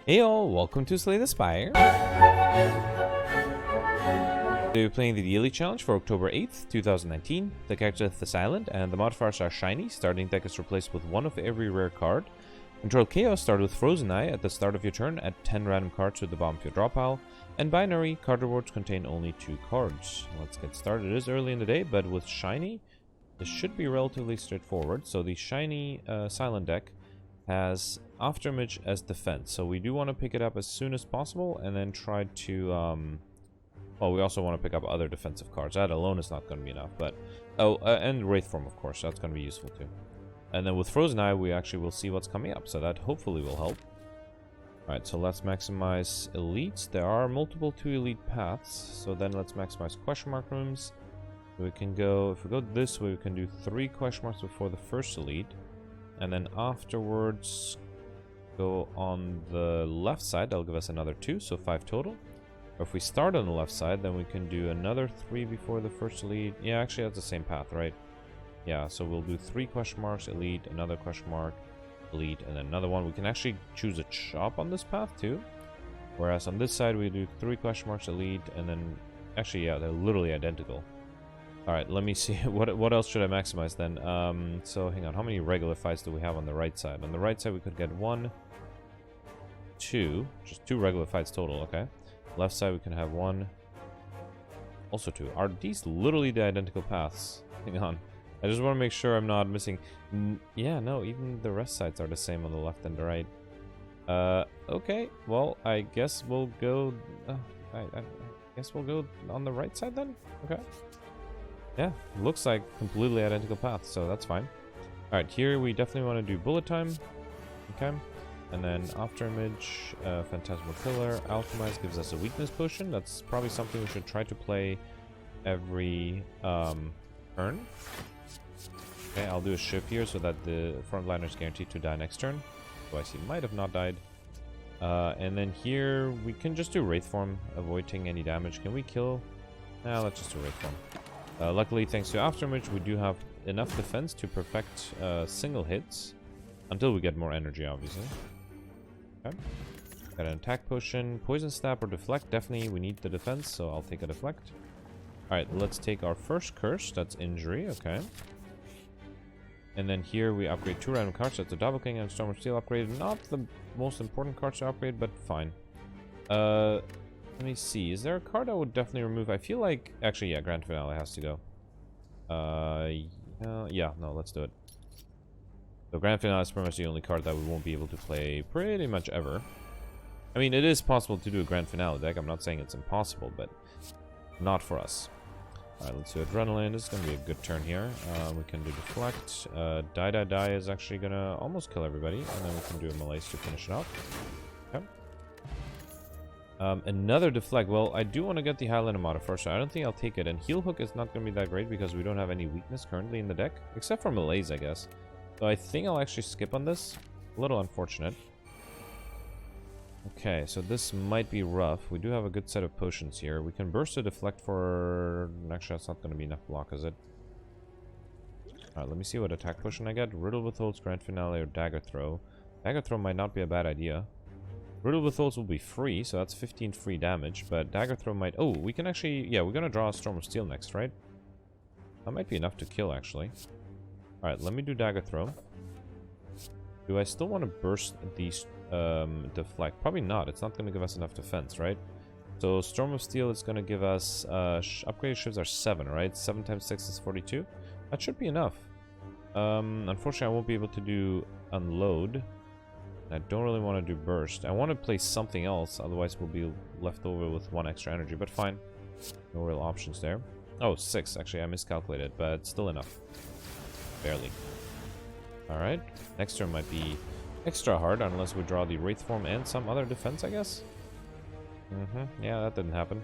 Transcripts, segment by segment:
Hey all, welcome to Slay the Spire. Today we're playing the Yearly Challenge for October 8th, 2019. The character is silent and the modifiers are shiny. Starting deck is replaced with one of every rare card. Control Chaos start with Frozen Eye at the start of your turn. Add 10 random cards to the bottom of your draw pile. And Binary, card rewards contain only 2 cards. Let's get started. It is early in the day, but with shiny, this should be relatively straightforward. So the shiny silent deck has Afterimage as defense, so we do want to pick it up as soon as possible and then try to well, we also want to pick up other defensive cards. That alone is not going to be enough, but and Wraith Form, of course, that's going to be useful too. And then with Frozen Eye we actually will see what's coming up, so that hopefully will help. Alright, so let's maximize elites. There are multiple 2 elite paths, so then let's maximize question mark rooms. We can go, if we go this way, we can do 3 question marks before the first elite. And then afterwards, go on the left side. That'll give us another 2, so 5 total. Or if we start on the left side, then we can do another 3 before the first elite. Yeah, actually that's the same path, right? Yeah, so we'll do 3 question marks, elite, another question mark, elite, and then another one. We can actually choose a chop on this path too. Whereas on this side, we do 3 question marks, elite, and then... Actually, yeah, they're literally identical. Alright, let me see. What else should I maximize then? So hang on, how many regular fights do we have on the right side? On the right side we could get 1, 2, just 2 regular fights total, okay. Left side we can have 1, also 2. Are these literally the identical paths? Hang on. I just want to make sure I'm not missing... yeah, no, even the rest sides are the same on the left and the right. Okay, well, I guess we'll go... I guess we'll go on the right side then? Okay. Yeah, looks like completely identical paths, so that's fine. Alright, here we definitely want to do bullet time. Okay. And then Afterimage, Phantasmal Killer, Alchemize gives us a weakness potion. That's probably something we should try to play every turn. Okay, I'll do a shift here so that the frontliner is guaranteed to die next turn. Otherwise he might have not died. And then here we can just do Wraith Form, avoid taking any damage. Can we kill? Nah, let's just do Wraith Form. Luckily, thanks to Afterimage, we do have enough defense to perfect single hits. Until we get more energy, obviously. Okay. Got an attack potion. Poison Stab or Deflect. Definitely, we need the defense, so I'll take a Deflect. Alright, let's take our first curse. That's Injury, okay. And then here we upgrade 2 random cards. That's a Double King and Storm of Steel upgrade. Not the most important cards to upgrade, but fine. Let me see. Is there a card I would definitely remove? I feel like... Actually, yeah, Grand Finale has to go. Yeah, no, let's do it. So Grand Finale is pretty much the only card that we won't be able to play pretty much ever. I mean, it is possible to do a Grand Finale deck. I'm not saying it's impossible, but not for us. Alright, let's do Adrenaline. This is going to be a good turn here. We can do Deflect. Die is actually going to almost kill everybody. And then we can do a Malaise to finish it off. Okay. Another Deflect. Well, I do want to get the Highlander modifier, so I don't think I'll take it. And Heal Hook is not going to be that great because we don't have any weakness currently in the deck. Except for Malaise, I guess. So I think I'll actually skip on this. A little unfortunate. Okay, so this might be rough. We do have a good set of potions here. We can burst a Deflect for... Actually, that's not going to be enough block, is it? Alright, let me see what attack potion I get. Riddle Withholds, Grand Finale, or Dagger Throw. Dagger Throw might not be a bad idea. Riddle Withholds will be free, so that's 15 free damage, but Dagger Throw might... Oh, we can actually... Yeah, we're gonna draw a Storm of Steel next, right? That might be enough to kill, actually. Alright, let me do Dagger Throw. Do I still want to burst these Deflect? Probably not. It's not going to give us enough defense, right? So Storm of Steel is going to give us... upgraded shivs are 7, right? 7 times 6 is 42. That should be enough. Unfortunately, I won't be able to do Unload. I don't really want to do Burst. I want to play something else, otherwise we'll be left over with 1 extra energy, but fine. No real options there. Oh, 6. Actually, I miscalculated, but still enough. Barely. Alright. Next turn might be extra hard, unless we draw the Wraith Form and some other defense, I guess. Yeah, that didn't happen.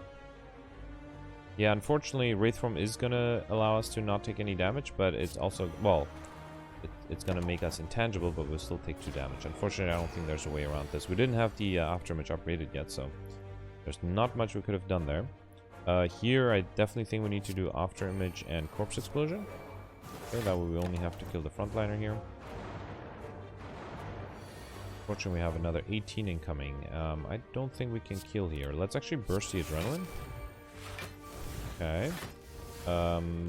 Yeah, unfortunately, Wraith Form is going to allow us to not take any damage, but it's also... Well... It's going to make us intangible, but we'll still take 2 damage. Unfortunately, I don't think there's a way around this. We didn't have the Afterimage upgraded yet, so there's not much we could have done there. Here, I definitely think we need to do Afterimage and Corpse Explosion. Okay, that way we only have to kill the frontliner here. Fortunately, we have another 18 incoming. I don't think we can kill here. Let's actually burst the adrenaline. Okay.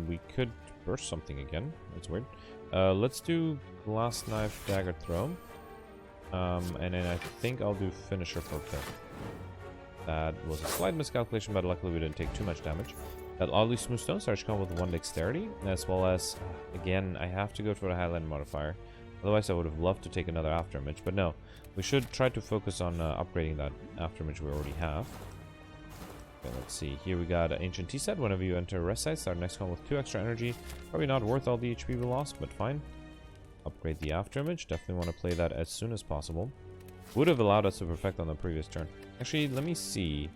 We could burst something again. That's weird. Let's do glass knife dagger throw. And then I think I'll do finisher for kill. That was a slight miscalculation, but luckily we didn't take too much damage. That oddly smooth stone starts to come with 1 dexterity, as well as, again, I have to go for the highland modifier. Otherwise I would have loved to take another afterimage, but no. We should try to focus on upgrading that afterimage we already have. Okay, let's see. Here we got an ancient tea set. Whenever you enter a rest site, start next one with 2 extra energy. Probably not worth all the HP we lost, but fine. Upgrade the afterimage. Definitely want to play that as soon as possible. Would have allowed us to perfect on the previous turn. Actually, let me see.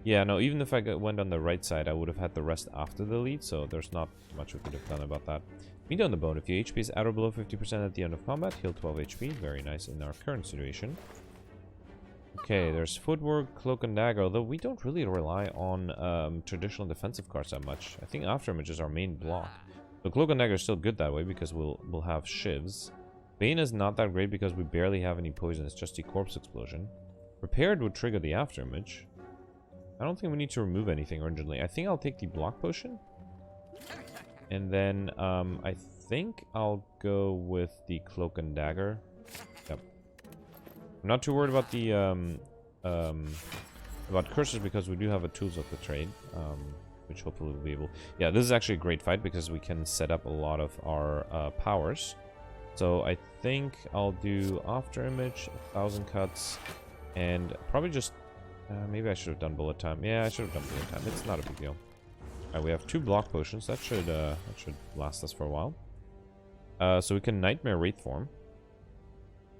Yeah, no, even if I went on the right side, I would have had the rest after the lead, so there's not much we could have done about that. Meat on the bone. If your HP is at or below 50% at the end of combat, heal 12 HP. Very nice in our current situation. Okay, there's footwork, cloak and dagger, although we don't really rely on traditional defensive cards that much. I think afterimage is our main block. The cloak and dagger is still good that way because we'll have shivs. Bane is not that great because we barely have any poison. It's just the corpse explosion. Repaired would trigger the afterimage. I don't think we need to remove anything urgently. I think I'll take the block potion. And then I think I'll go with the cloak and dagger. Yep. I'm not too worried about the about curses because we do have a tools of the trade, which hopefully we'll be able. Yeah, this is actually a great fight because we can set up a lot of our powers. So I think I'll do afterimage, 1,000 cuts, and probably just maybe I should have done bullet time. Yeah, I should have done bullet time. It's not a big deal. Alright, we have 2 block potions. That should last us for a while. So we can Nightmare Wraith form.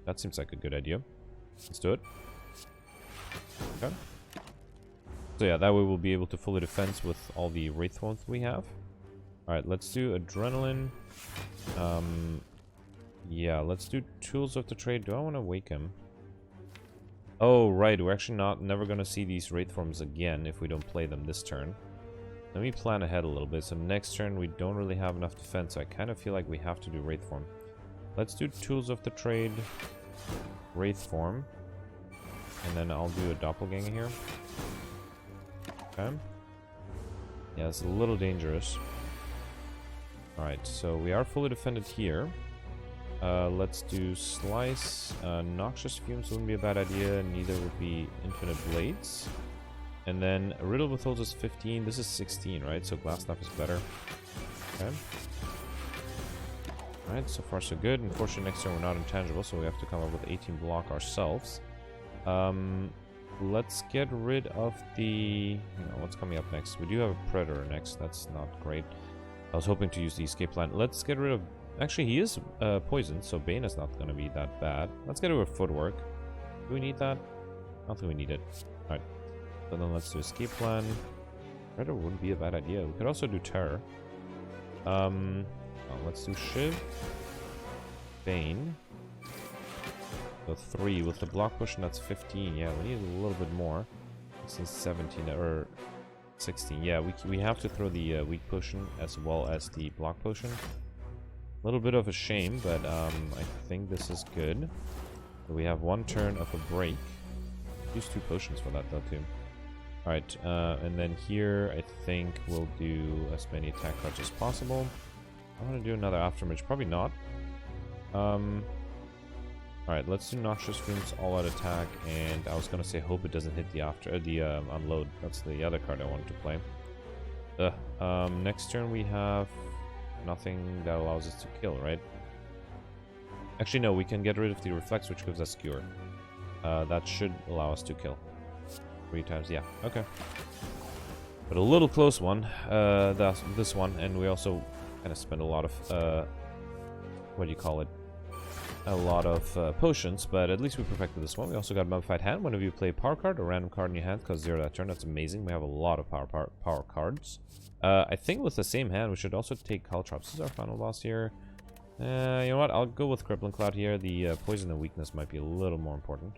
That seems like a good idea. Let's do it. Okay. So yeah, that way we'll be able to fully defense with all the Wraith forms we have. Alright, let's do Adrenaline. Yeah, let's do Tools of the Trade. Do I want to wake him? Oh, right. We're actually never going to see these Wraith forms again if we don't play them this turn. Let me plan ahead a little bit. So next turn we don't really have enough defense, so I kind of feel like we have to do Wraith form. Let's do Tools of the Trade, Wraith form, and then I'll do a Doppelganger here. Okay. Yeah, it's a little dangerous. Alright, so we are fully defended here. Let's do Slice. Noxious Fumes wouldn't be a bad idea, neither would be Infinite Blades. And then Riddle withholds us 15. This is 16, right? So Glass Knife is better. Okay. Alright, so far so good. Unfortunately, next turn we're not intangible, so we have to come up with 18 block ourselves. Let's get rid of the... what's coming up next? We do have a Predator next. That's not great. I was hoping to use the escape plan. Let's get rid of... Actually, he is poisoned, so Bane is not going to be that bad. Let's get rid of Footwork. Do we need that? I don't think we need it. Alright. So then let's do escape plan. Predator wouldn't be a bad idea. We could also do Terror. Let's do Shiv. Bane. So 3 with the block potion. That's 15. Yeah, we need a little bit more. This is 17 or 16. Yeah, we have to throw the weak potion as well as the block potion. A little bit of a shame, but I think this is good. We have 1 turn of a break. Use 2 potions for that though too. Alright, and then here I think we'll do as many attack cards as possible. I want to do another afterimage, probably not. Alright, let's do Noxious Fumes all out attack, and I was gonna say hope it doesn't hit the unload. That's the other card I wanted to play. Next turn we have nothing that allows us to kill, right? Actually no, we can get rid of the reflex, which gives us cure. That should allow us to kill. 3 times, yeah, okay. But a little close one, this one, and we also kind of spend a lot of, what do you call it? A lot of potions, but at least we perfected this one. We also got Mummified Hand. Whenever you play a power card, a random card in your hand costs 0 that turn. That's amazing. We have a lot of power cards. I think with the same hand, we should also take Caltrops. This is our final boss here. You know what? I'll go with Crippling Cloud here. The poison and weakness might be a little more important.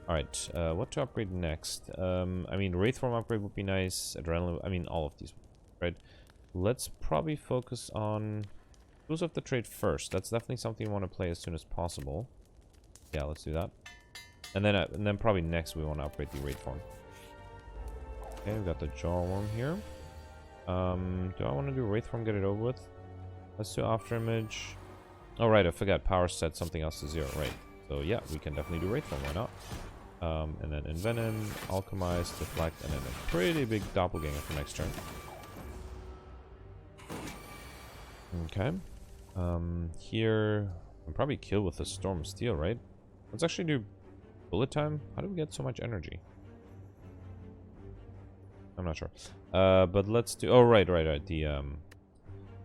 Alright, what to upgrade next? I mean, Wraith Form upgrade would be nice. Adrenaline, I mean, all of these, right? Let's probably focus on Tools of the Trade first. That's definitely something you want to play as soon as possible. Yeah, let's do that. And then probably next we want to upgrade the Wraith form. Okay, we've got the Jawworm here. Do I want to do Wraith form, get it over with? Let's do After Image. Oh, right, I forgot. Power set something else to 0, right. So, yeah, we can definitely do Wraith form, why not? And then Envenom, Alchemize, Deflect, and then a pretty big Doppelganger for next turn. Okay. Here, I'll probably kill with a Storm of Steel, right? Let's actually do Bullet Time. How do we get so much energy? I'm not sure. But let's do... Oh, right. The,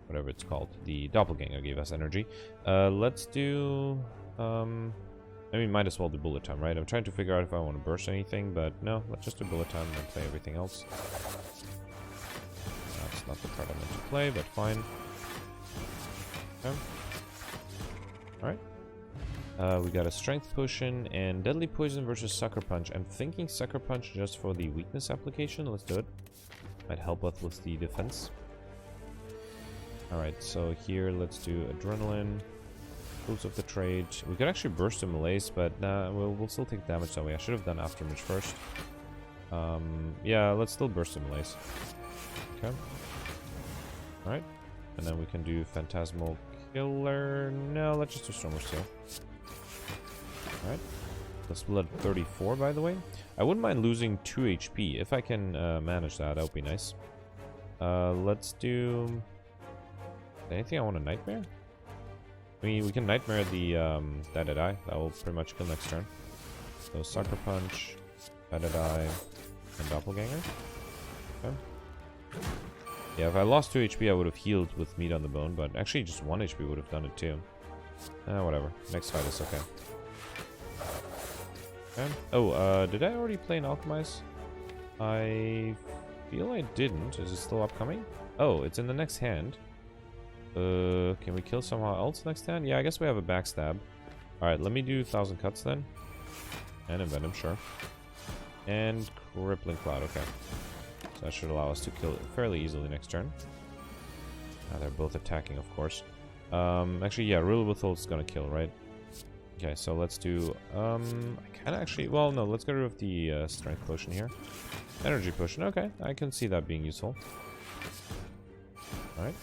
whatever it's called. The Doppelganger gave us energy. Let's do... I mean, might as well do Bullet Time, right? I'm trying to figure out if I want to burst anything, but no, let's just do Bullet Time and play everything else. That's not the card I meant to play, but fine. Okay. Alright. We got a Strength Potion and Deadly Poison versus Sucker Punch. I'm thinking Sucker Punch just for the weakness application. Let's do it. Might help us with the defense. Alright, so here let's do Adrenaline. Tools of the Trade. We could actually burst the Malaise, but nah, we'll still take damage that way. I should have done After Image first. Yeah, let's still burst the Malaise. Okay. Alright. And then we can do Phantasmal Killer. No, let's just do Storm of Steel. Alright. Let's split 34, by the way. I wouldn't mind losing 2 HP. If I can manage that, that would be nice. Let's do... Anything I want to Nightmare? I mean, we can Nightmare the Die. That will pretty much kill next turn. So Sucker Punch, Die, and Doppelganger. Okay. Yeah, if I lost 2 HP, I would have healed with Meat on the Bone, but actually just 1 HP would have done it too. Whatever. Next fight is okay. Okay. Oh, did I already play an Alchemize? I feel I didn't. Is it still upcoming? Oh, it's in the next hand. Can we kill somehow else next hand? Yeah, I guess we have a backstab. Alright, let me do 1,000 Cuts then. And Envenom, sure. And Crippling Cloud, okay. So that should allow us to kill it fairly easily next turn. They're both attacking, of course. Actually, yeah, Rule Withhold is gonna kill, right? Okay, so let's do... I can actually... Well, no, let's get rid of the Strength Potion here. Energy Potion, okay. I can see that being useful. Alright.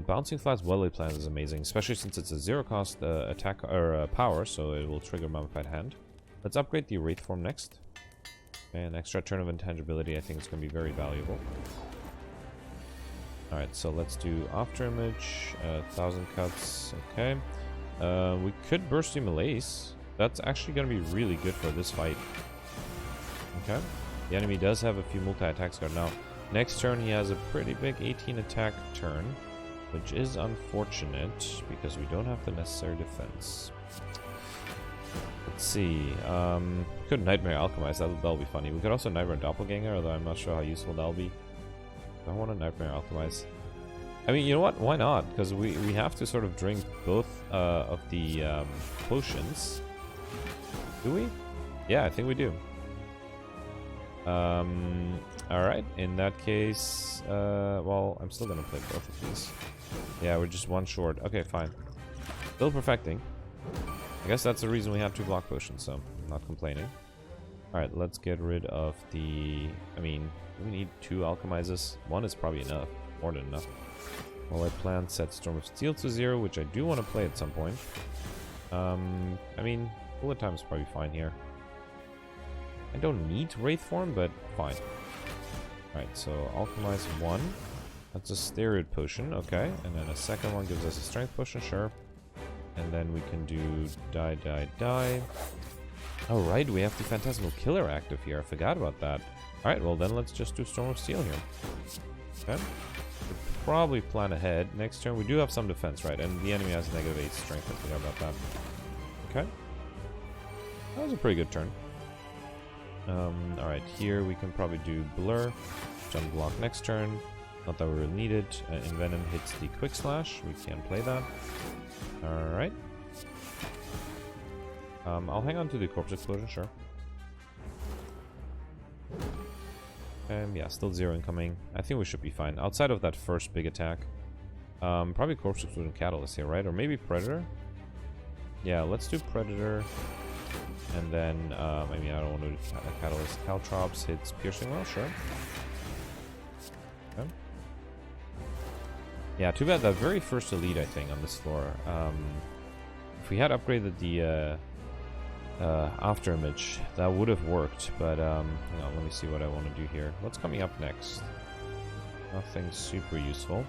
Bouncing Flat's Welly Plan is amazing, especially since it's a 0-cost attack or power, so it will trigger Mummified Hand. Let's upgrade the Wraith form next. Okay, an extra turn of intangibility I think is going to be very valuable. Alright, so let's do After Image, 1,000 Cuts, okay. We could burst the Malaise. That's actually going to be really good for this fight. Okay. The enemy does have a few multi-attacks card now. Next turn he has a pretty big 18 attack turn, which is unfortunate because we don't have the necessary defense. Let's see. Could Nightmare Alchemize. That'll be funny. We could also Nightmare Doppelganger, although I'm not sure how useful that'll be. I want to Nightmare Alchemize. I mean, you know what? Why not? Because we have to sort of drink both of the potions. Do we? Yeah, I think we do. Alright, in that case, well, I'm still gonna play both of these. Yeah, we're just one short. Okay, fine. Still perfecting. I guess that's the reason we have 2 block potions, so I'm not complaining. Alright, let's get rid of the... I mean, we need 2 alchemizes. 1 is probably enough. More than enough. Well, I plan set Storm of Steel to 0, which I do want to play at some point. I mean, Bullet Time is probably fine here. I don't need Wraith form, but fine. Alright, so Alchemize 1. That's a Steroid Potion, okay. And then a second one gives us a Strength Potion, sure. And then we can do Die. Alright, we have the Phantasmal Killer active here. I forgot about that. Alright, well then let's just do Storm of Steel here. Okay. We'll probably plan ahead. Next turn we do have some defense, right? And the enemy has -8 strength. I forgot about that. Okay. That was a pretty good turn. Alright, here we can probably do Blur. Jump block next turn. Not that we really need it. Envenom hits the Quick Slash. We can play that. Alright. I'll hang on to the Corpse Explosion, sure. Yeah, still 0 incoming. I think we should be fine. Outside of that first big attack. Probably Corpse Explosion Catalyst here, right? Or maybe Predator? Yeah, let's do Predator. And then, I mean, I don't want to do Catalyst. Caltrops hits Piercing Well, sure. Okay. Yeah, too bad that very first elite, I think, on this floor. If we had upgraded the after image, that would have worked. But, hang on, let me see what I want to do here. What's coming up next? Nothing super useful.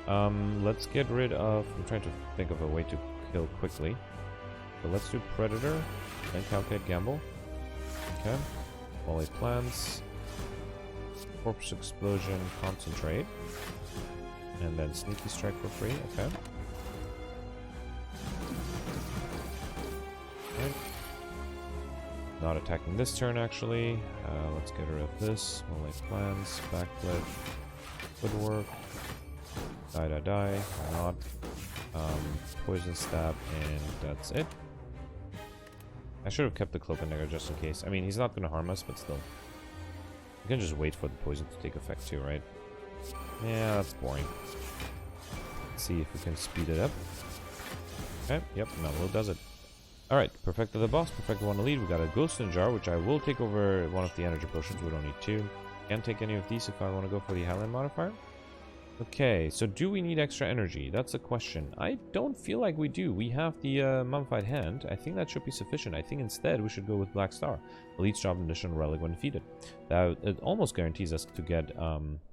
Let's get rid of... I'm trying to think of a way to kill quickly. So let's do Predator, then Calculate Gamble. Okay. Volley Plans. Corpse Explosion, Concentrate. And then Sneaky Strike for free, okay. Right. Not attacking this turn, actually. Let's get rid of this. Volley Plans, Backflip, Footwork. Die, why not? Poison Stab, and that's it. I should have kept the Cloak and Dagger just in case. I mean, he's not going to harm us, but still. We can just wait for the poison to take effect too, right? Yeah, that's boring. Let's see if we can speed it up. Okay, yep, Mellow does it. Alright, perfected the boss, perfected one elite. We got a Ghost in a Jar, which I will take over one of the energy potions. We don't need two. Can't take any of these if I want to go for the Highland modifier. Okay, so do we need extra energy? That's a question. I don't feel like we do. We have the Mummified Hand. I think that should be sufficient. I think instead we should go with Black Star. Elite's drop an additional relic when defeated. That it almost guarantees us to get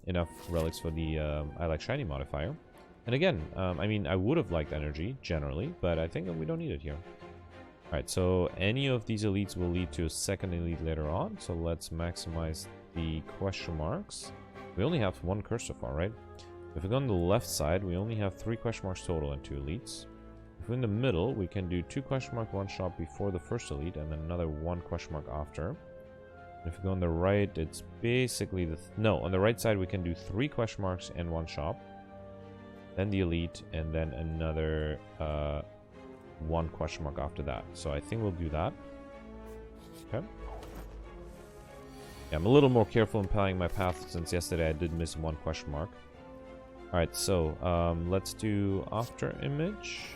enough relics for the I like shiny modifier. And again, I mean, I would have liked energy generally, but I think that we don't need it here. Alright, so any of these elites will lead to a second elite later on. So let's maximize the question marks. We only have one curse so far, right? If we go on the left side, we only have 3 question marks total and 2 elites. If we're in the middle, we can do 2 question mark 1 shot before the first elite, and then another 1 question mark after. If we go on the right, it's basically the... no, on the right side, we can do 3 question marks and 1 shot. Then the elite, and then another 1 question mark after that. So I think we'll do that. Okay. Yeah, I'm a little more careful in planning my path since yesterday I did miss 1 question mark. Alright, so let's do after image.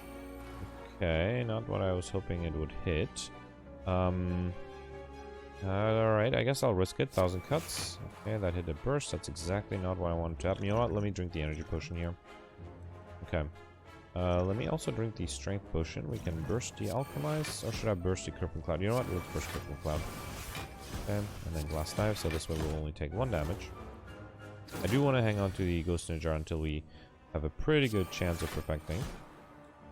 Okay, not what I was hoping it would hit. Alright, I guess I'll risk it. 1,000 cuts. Okay, that hit a burst. That's exactly not what I wanted to happen. You know what? Let me drink the energy potion here. Okay. Let me also drink the strength potion. We can burst the alchemize, or should I burst the crippling cloud? You know what? Let's burst crippling cloud. Okay, and then glass knife, so this way we'll only take 1 damage. I do want to hang on to the Ghost in a Jar until we have a pretty good chance of perfecting.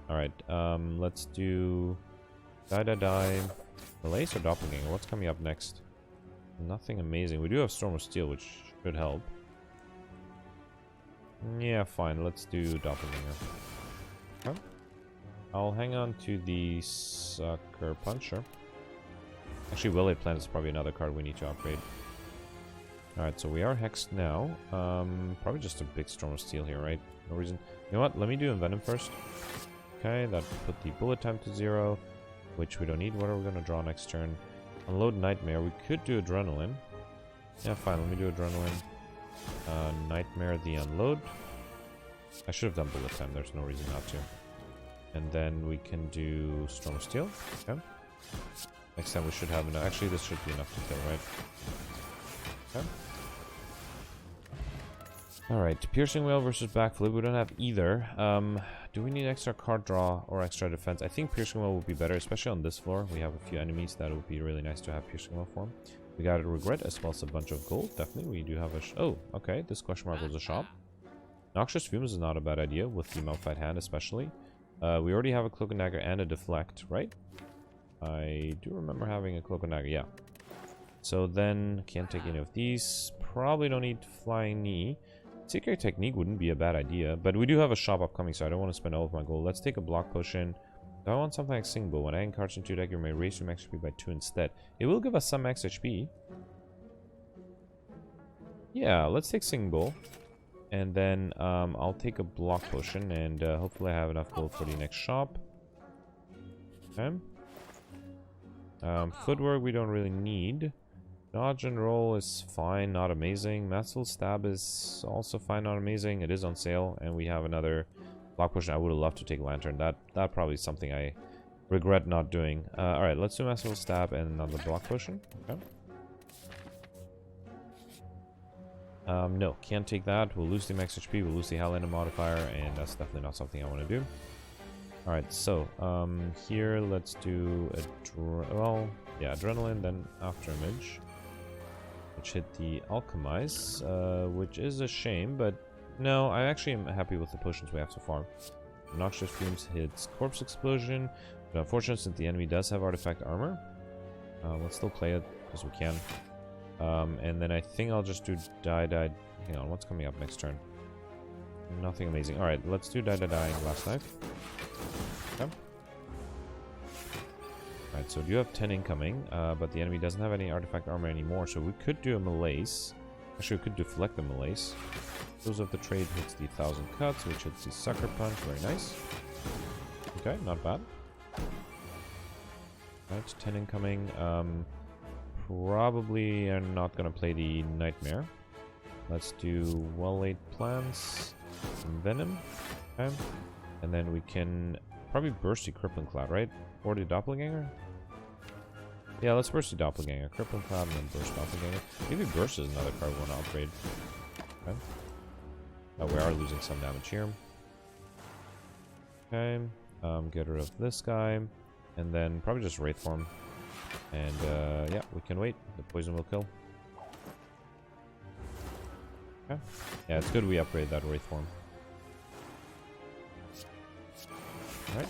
Alright, let's do... Die. Malaise or Doppelganger? What's coming up next? Nothing amazing. We do have Storm of Steel, which should help. Yeah, fine. Let's do Doppelganger. Okay. I'll hang on to the Sucker Puncher. Actually, Will-Aid Plant is probably another card we need to upgrade. Alright, so we are hexed now. Probably just a big Storm of Steel here, right? No reason. You know what? Let me do Envenom first. Okay, that put the bullet time to 0, which we don't need. What are we going to draw next turn? Unload Nightmare. We could do Adrenaline. Yeah, fine. Let me do Adrenaline. Nightmare, the Unload. I should have done bullet time. There's no reason not to. And then we can do Storm of Steel. Okay. Next time we should have enough. Actually, this should be enough to kill, right? Okay. Alright, Piercing Whale versus Backflip. We don't have either. Do we need extra card draw or extra defense? I think Piercing Whale would be better, especially on this floor. We have a few enemies that would be really nice to have Piercing Whale form. We got a Regret as well as a bunch of gold. Definitely, we do have a... oh, okay. This question mark was a shop. Noxious Fumes is not a bad idea with the Mummified Hand, especially. We already have a Cloak and Dagger and a Deflect, right? I do remember having a Cloak and Dagger, yeah. So then, can't take any of these. Probably don't need Flying Knee. Secret Technique wouldn't be a bad idea, but we do have a shop upcoming, so I don't want to spend all of my gold. Let's take a Block Potion. Do I want something like Sing Bow? When adding cards into your deck, you may raise your max HP by 2 instead. It will give us some max HP. Yeah, let's take Sing Bow. And then I'll take a Block Potion, and hopefully I have enough gold for the next shop. Okay. Footwork we don't really need. Dodge and roll is fine, not amazing. Masterful Stab is also fine, not amazing. It is on sale, and we have another Block Potion. I would have loved to take Lantern. That probably is something I regret not doing. Alright, let's do Masterful Stab and another block potion. Okay. No, can't take that. We'll lose the max HP, we'll lose the Highlander modifier, and that's definitely not something I want to do. Alright, so, here, let's do Adrenaline, then Afterimage, which hit the Alchemize, which is a shame, but no, I actually am happy with the potions we have so far. Noxious Fumes hits Corpse Explosion, but unfortunately, since the enemy does have Artifact Armor, let's still play it, because we can. And then I think I'll just do Die. Hang on, what's coming up next turn? Nothing amazing. Alright, let's do Die Last Knife. Okay. Alright, so do you have 10 incoming, but the enemy doesn't have any Artifact Armor anymore, so we could do a Malaise. Actually, we could deflect the Malaise. Close of the Trade hits the 1000 Cuts, which hits the Sucker Punch. Very nice. Okay, not bad. Alright, 10 incoming. Probably I'm not gonna play the Nightmare. Let's do Well-Laid Plans, some Venom, okay. And then we can probably burst the Crippling Cloud, right? Or the Doppelganger? Yeah, let's burst the Doppelganger. Crippling Cloud and then burst Doppelganger. Maybe burst is another card we want to upgrade. Okay. We are losing some damage here. Okay. Get rid of this guy. And then probably just Wraith Form. And yeah, we can wait. The poison will kill. Okay. Yeah, it's good we upgrade that Wraith Form. Alright.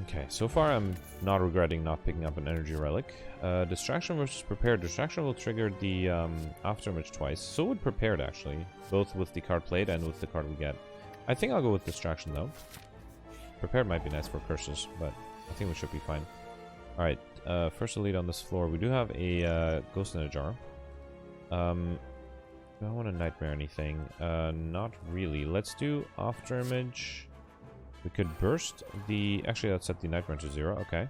Okay, so far I'm not regretting not picking up an Energy Relic. Distraction versus Prepared. Distraction will trigger the Afterimage twice. So would Prepared, actually. Both with the card played and with the card we get. I think I'll go with Distraction, though. Prepared might be nice for curses, but I think we should be fine. Alright, first elite on this floor. We do have a Ghost in a Jar. Do I want to Nightmare anything? Not really. Let's do Afterimage. We could burst the... Actually, let's set the Nightmare to 0. Okay.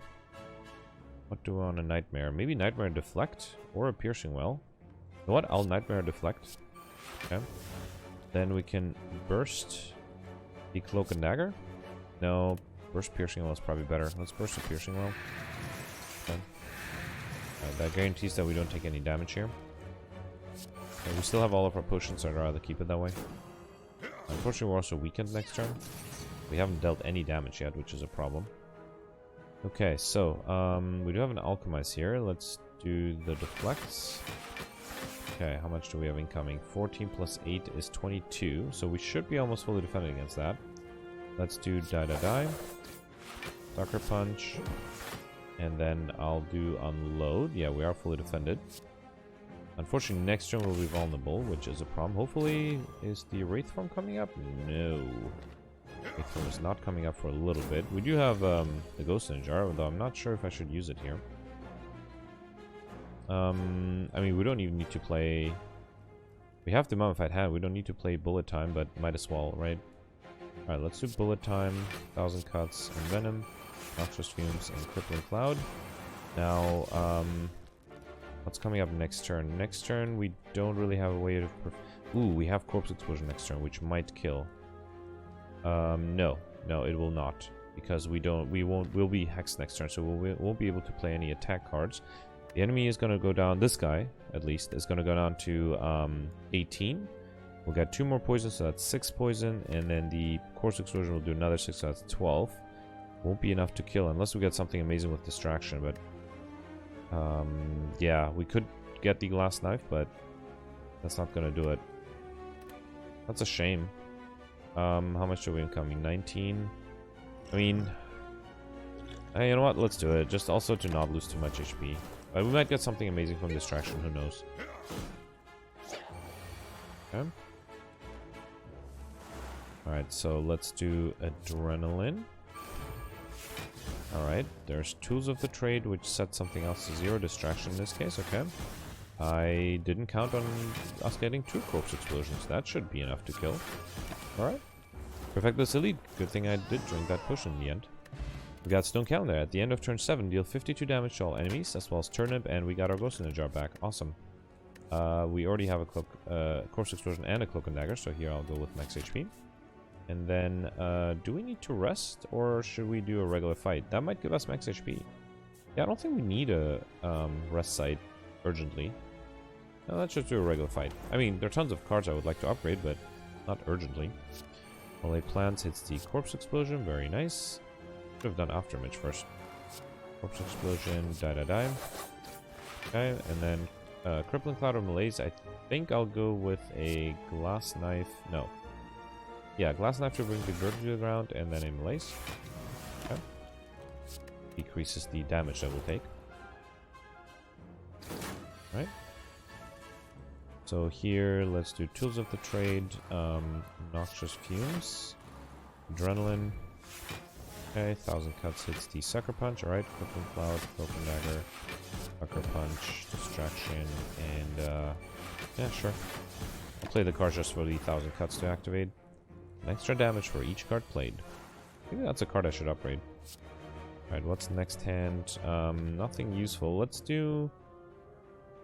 What do I want a Nightmare? Maybe Nightmare Deflect or a Piercing Well. You know what? I'll Nightmare Deflect. Okay. Then we can burst the Cloak and Dagger. No, burst Piercing Well is probably better. Let's burst the Piercing Well. Okay. That guarantees that we don't take any damage here. Okay, we still have all of our potions, so I'd rather keep it that way. Unfortunately, we're also weakened next turn. We haven't dealt any damage yet, which is a problem. Okay, so we do have an Alchemize here. Let's do the Deflects. Okay, how much do we have incoming? 14 plus 8 is 22, so we should be almost fully defended against that. Let's do Die. Sucker Punch. And then I'll do Unload. Yeah, we are fully defended. Unfortunately, next turn we'll be vulnerable, which is a problem. Hopefully, is the Wraith Form coming up? No. Wraith Form is not coming up for a little bit. We do have the Ghost in a Jar, although I'm not sure if I should use it here. I mean, we don't even need to play... We have the Mummified Hand. We don't need to play Bullet Time, but might as well, right? Alright, let's do Bullet Time, 1000 Cuts, and Venom, Noxious Fumes, and Crippling Cloud. Now, what's coming up next turn? Next turn, we don't really have a way to... Ooh, we have Corpse Explosion next turn, which might kill. No, it will not. Because we'll be hexed next turn, so we won't be able to play any attack cards. The enemy is going to go down, this guy, at least, is going to go down to 18. We'll get 2 more poisons, so that's 6 poison, and then the Corpse Explosion will do another 6, so that's 12. Won't be enough to kill, unless we get something amazing with Distraction, but... yeah, we could get the Last Knife, but that's not going to do it. That's a shame. How much do we incoming? 19? I mean... Hey, you know what? Let's do it. Just also to not lose too much HP. But we might get something amazing from Distraction, who knows. Okay. Alright, so let's do Adrenaline. Alright, there's Tools of the Trade, which set something else to 0. Distraction in this case, okay. I didn't count on us getting 2 Corpse Explosions. That should be enough to kill. Alright. Perfectus Elite. Good thing I did drink that potion in the end. We got Stone Calendar. At the end of turn 7, deal 52 damage to all enemies, as well as Turnip, and we got our Ghost in a Jar back. Awesome. We already have a Corpse Explosion and a Cloak and Dagger, so here I'll go with max HP. And then, do we need to rest, or should we do a regular fight? That might give us max HP. Yeah, I don't think we need a rest site urgently. No, let's just do a regular fight. I mean, there are tons of cards I would like to upgrade, but not urgently. Melee plants hits the corpse explosion, very nice. Should have done afterimage first. Corpse explosion, die. Okay, and then crippling cloud or malaise. I think I'll go with a glass knife. No. Yeah, glass knife to bring the bird to the ground, and then a malaise. Okay. Decreases the damage that we'll take. Right. So here, let's do tools of the trade. Noxious fumes, adrenaline. Okay, 1,000 cuts hits the sucker punch. All right, crippling cloud, broken dagger, sucker punch, distraction, and yeah, sure. I'll play the card just for the 1,000 cuts to activate. And extra damage for each card played. Maybe that's a card I should upgrade. Alright, what's next hand? Nothing useful. Let's do...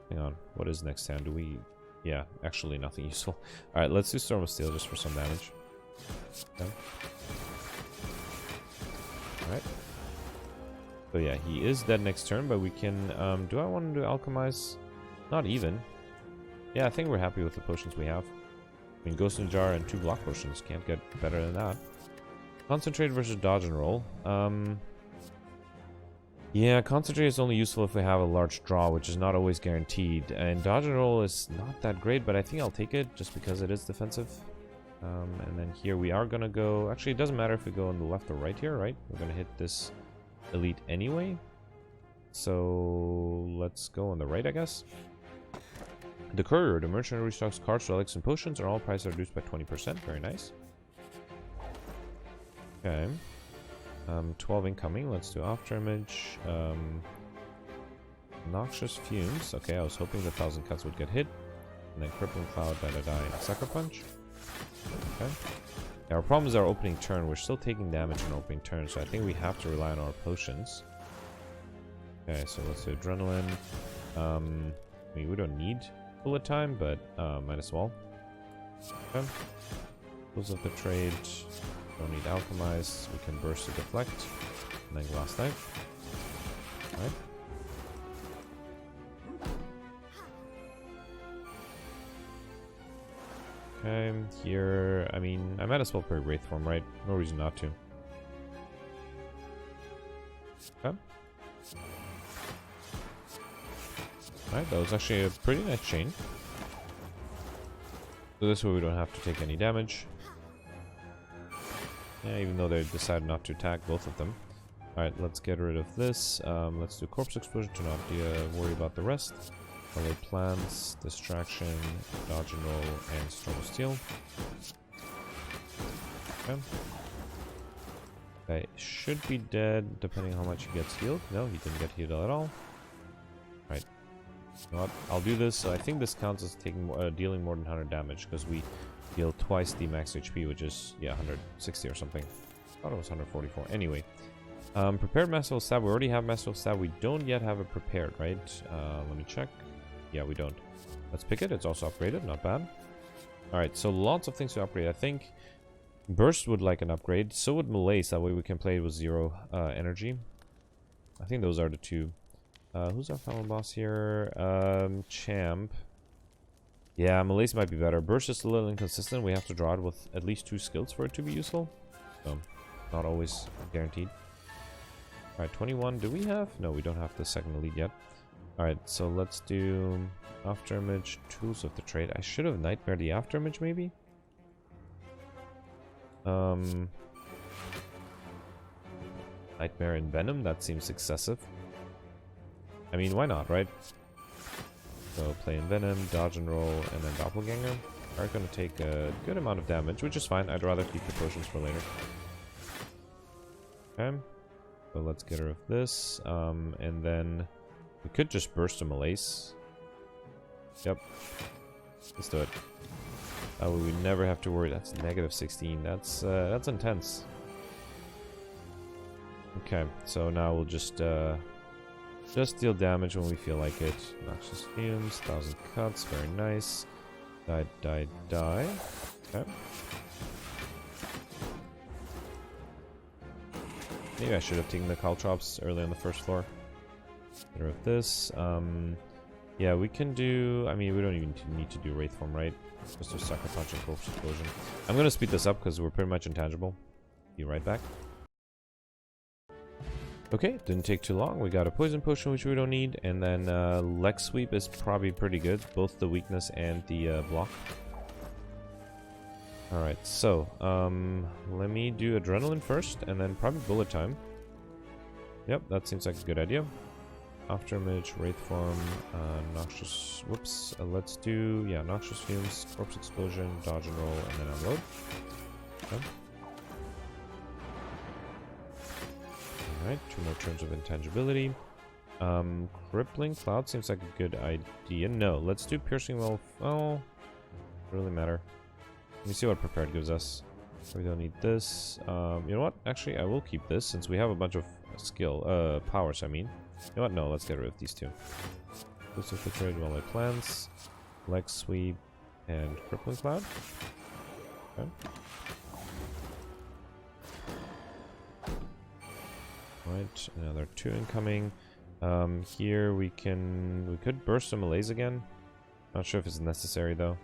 Hang on, what is next hand? Do we... Yeah, actually nothing useful. Alright, let's do Storm of Steel just for some damage. Okay. Alright. So yeah, he is dead next turn, but we can... do I want to do Alchemize? Not even. Yeah, I think we're happy with the potions we have. I mean, Ghost in a Jar and 2 block potions. Can't get better than that. Concentrate versus Dodge and Roll. Yeah, Concentrate is only useful if we have a large draw, which is not always guaranteed. And Dodge and Roll is not that great, but I think I'll take it just because it is defensive. And then here we are going to go... Actually, it doesn't matter if we go on the left or right here, right? We're going to hit this elite anyway. So let's go on the right, I guess. The Courier, the merchant restocks cards, relics, and potions, and all prices are reduced by 20%. Very nice. Okay. 12 incoming. Let's do afterimage. Noxious fumes. Okay, I was hoping the 1,000 cuts would get hit. And then crippling cloud, die, and sucker punch. Okay. Yeah, our problem is our opening turn. We're still taking damage on opening turn, so I think we have to rely on our potions. Okay, so let's do adrenaline. I mean, we don't need bullet time, but might as well. Okay. Tools of the trade. Don't need alchemize. We can burst to deflect. And then glass knife. Alright. Okay, here, I mean, I might as well play Wraith Form, right? No reason not to. Okay. Alright, that was actually a pretty nice chain. So this way we don't have to take any damage. Yeah, even though they decided not to attack both of them. Alright, let's get rid of this. Let's do Corpse Explosion to not worry about the rest. Melee plants, distraction, dodge and roll, and Storm of Steel. Okay. Okay, should be dead depending on how much he gets healed. No, he didn't get healed at all. Right. You know what? I'll do this. So I think this counts as taking dealing more than 100 damage because we deal twice the max HP, which is, yeah, 160 or something. I thought it was 144. Anyway. Prepared Masterful Stab. We already have Masterful Stab. We don't yet have it prepared, right? Let me check. Yeah, we don't. Let's pick it. It's also upgraded. Not bad. Alright, so lots of things to upgrade. I think Burst would like an upgrade. So would Malaise. That way we can play it with 0 energy. I think those are the two. Who's our final boss here? Champ. Yeah, Malaise might be better. Burst is a little inconsistent. We have to draw it with at least 2 skills for it to be useful. So, not always guaranteed. Alright, 21. Do we have? No, we don't have the second elite yet. Alright, so let's do afterimage, tools of the trade. I should have nightmare the afterimage, maybe? Nightmare and venom, that seems excessive. I mean, why not, right? So play in venom, dodge and roll, and then doppelganger are going to take a good amount of damage, which is fine. I'd rather keep the potions for later. Okay, so let's get rid of this, and then we could just burst a Malaise. Yep, let's do it. That way we never have to worry. That's negative 16. That's intense. Okay, so now we'll just deal damage when we feel like it. Noxious fumes, 1,000 cuts, very nice. Die. Okay. Maybe I should have taken the caltrops early on the first floor. Get rid of this. Yeah, we can do... I mean, we don't even need to do Wraith Form, right? Just do Sucker Punch and Corpse Explosion. I'm going to speed this up because we're pretty much intangible. Be right back. Okay, didn't take too long. We got a Poison Potion, which we don't need. And then Leg Sweep is probably pretty good. Both the weakness and the block. Alright, so let me do Adrenaline first. And then probably Bullet Time. Yep, that seems like a good idea. After Image, Wraith Form, Noxious... Whoops. Let's do... Yeah, Noxious Fumes, Corpse Explosion, Dodge and Roll, and then Unload. Okay. Alright, 2 more turns of Intangibility. Crippling Cloud seems like a good idea. No, let's do Piercing Well. Oh, doesn't really matter. Let me see what Prepared gives us. We don't need this. You know what? Actually, I will keep this since we have a bunch of skill... powers, I mean. You know what? No, let's get rid of these two. Boost Infiltrate, Wildlife Plants, Leg Sweep, and Crippling Cloud. Okay. Right, another 2 incoming. Here we could burst some malaise again. Not sure if it's necessary though.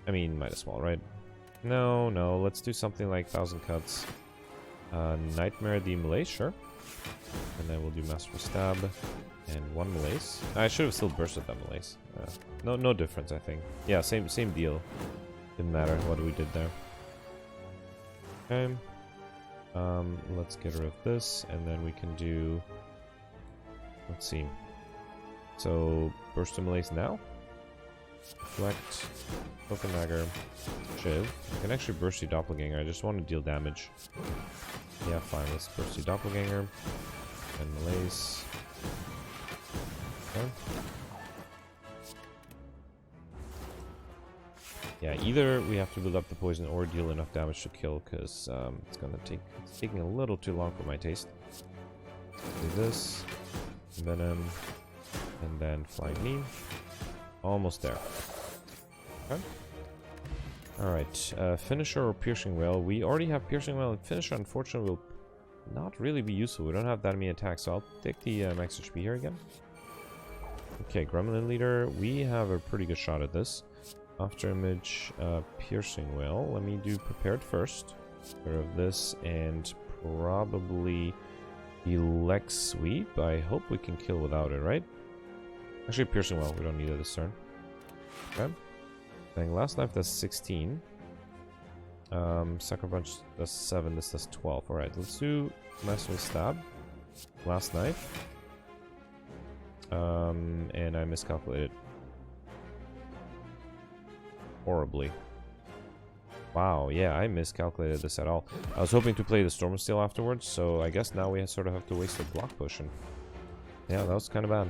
I mean, might as well, right? No, let's do something like 1,000 Cuts. Nightmare the malaise, sure. And then we'll do Masterful Stab and 1 malaise. I should have still bursted that malaise. No difference, I think. Yeah, same deal. Didn't matter what we did there. Okay. Let's get rid of this, and then we can do... Let's see. So, Burst of Malaise now. Deflect. Token Dagger. Shiv. I can actually burst the Doppelganger, I just want to deal damage. Yeah, fine, let's burst the Doppelganger. And Malaise. Okay. Yeah, either we have to build up the poison or deal enough damage to kill, because it's taking a little too long for my taste. Do this, Venom, and then Flying Knee. Almost there. Okay. Alright, Finisher or Piercing Wail. We already have Piercing Wail, and Finisher unfortunately will not really be useful. We don't have that many attacks, so I'll take the max HP here again. Okay, Gremlin Leader. We have a pretty good shot at this. After Image, Piercing Wail. Let me do Prepared first. Get rid of this, and probably the Leg Sweep. I hope we can kill without it, right? Actually, Piercing Wail. We don't need it this turn. Okay. Then Last Knife does 16. Sucker Punch does 7. This does 12. Alright, let's do Masterful Stab. Last Knife. And I miscalculated. Horribly. Wow, yeah, I miscalculated this at all. I was hoping to play the Storm Steel afterwards, so I guess now we sort of have to waste a block potion. Yeah, that was kind of bad.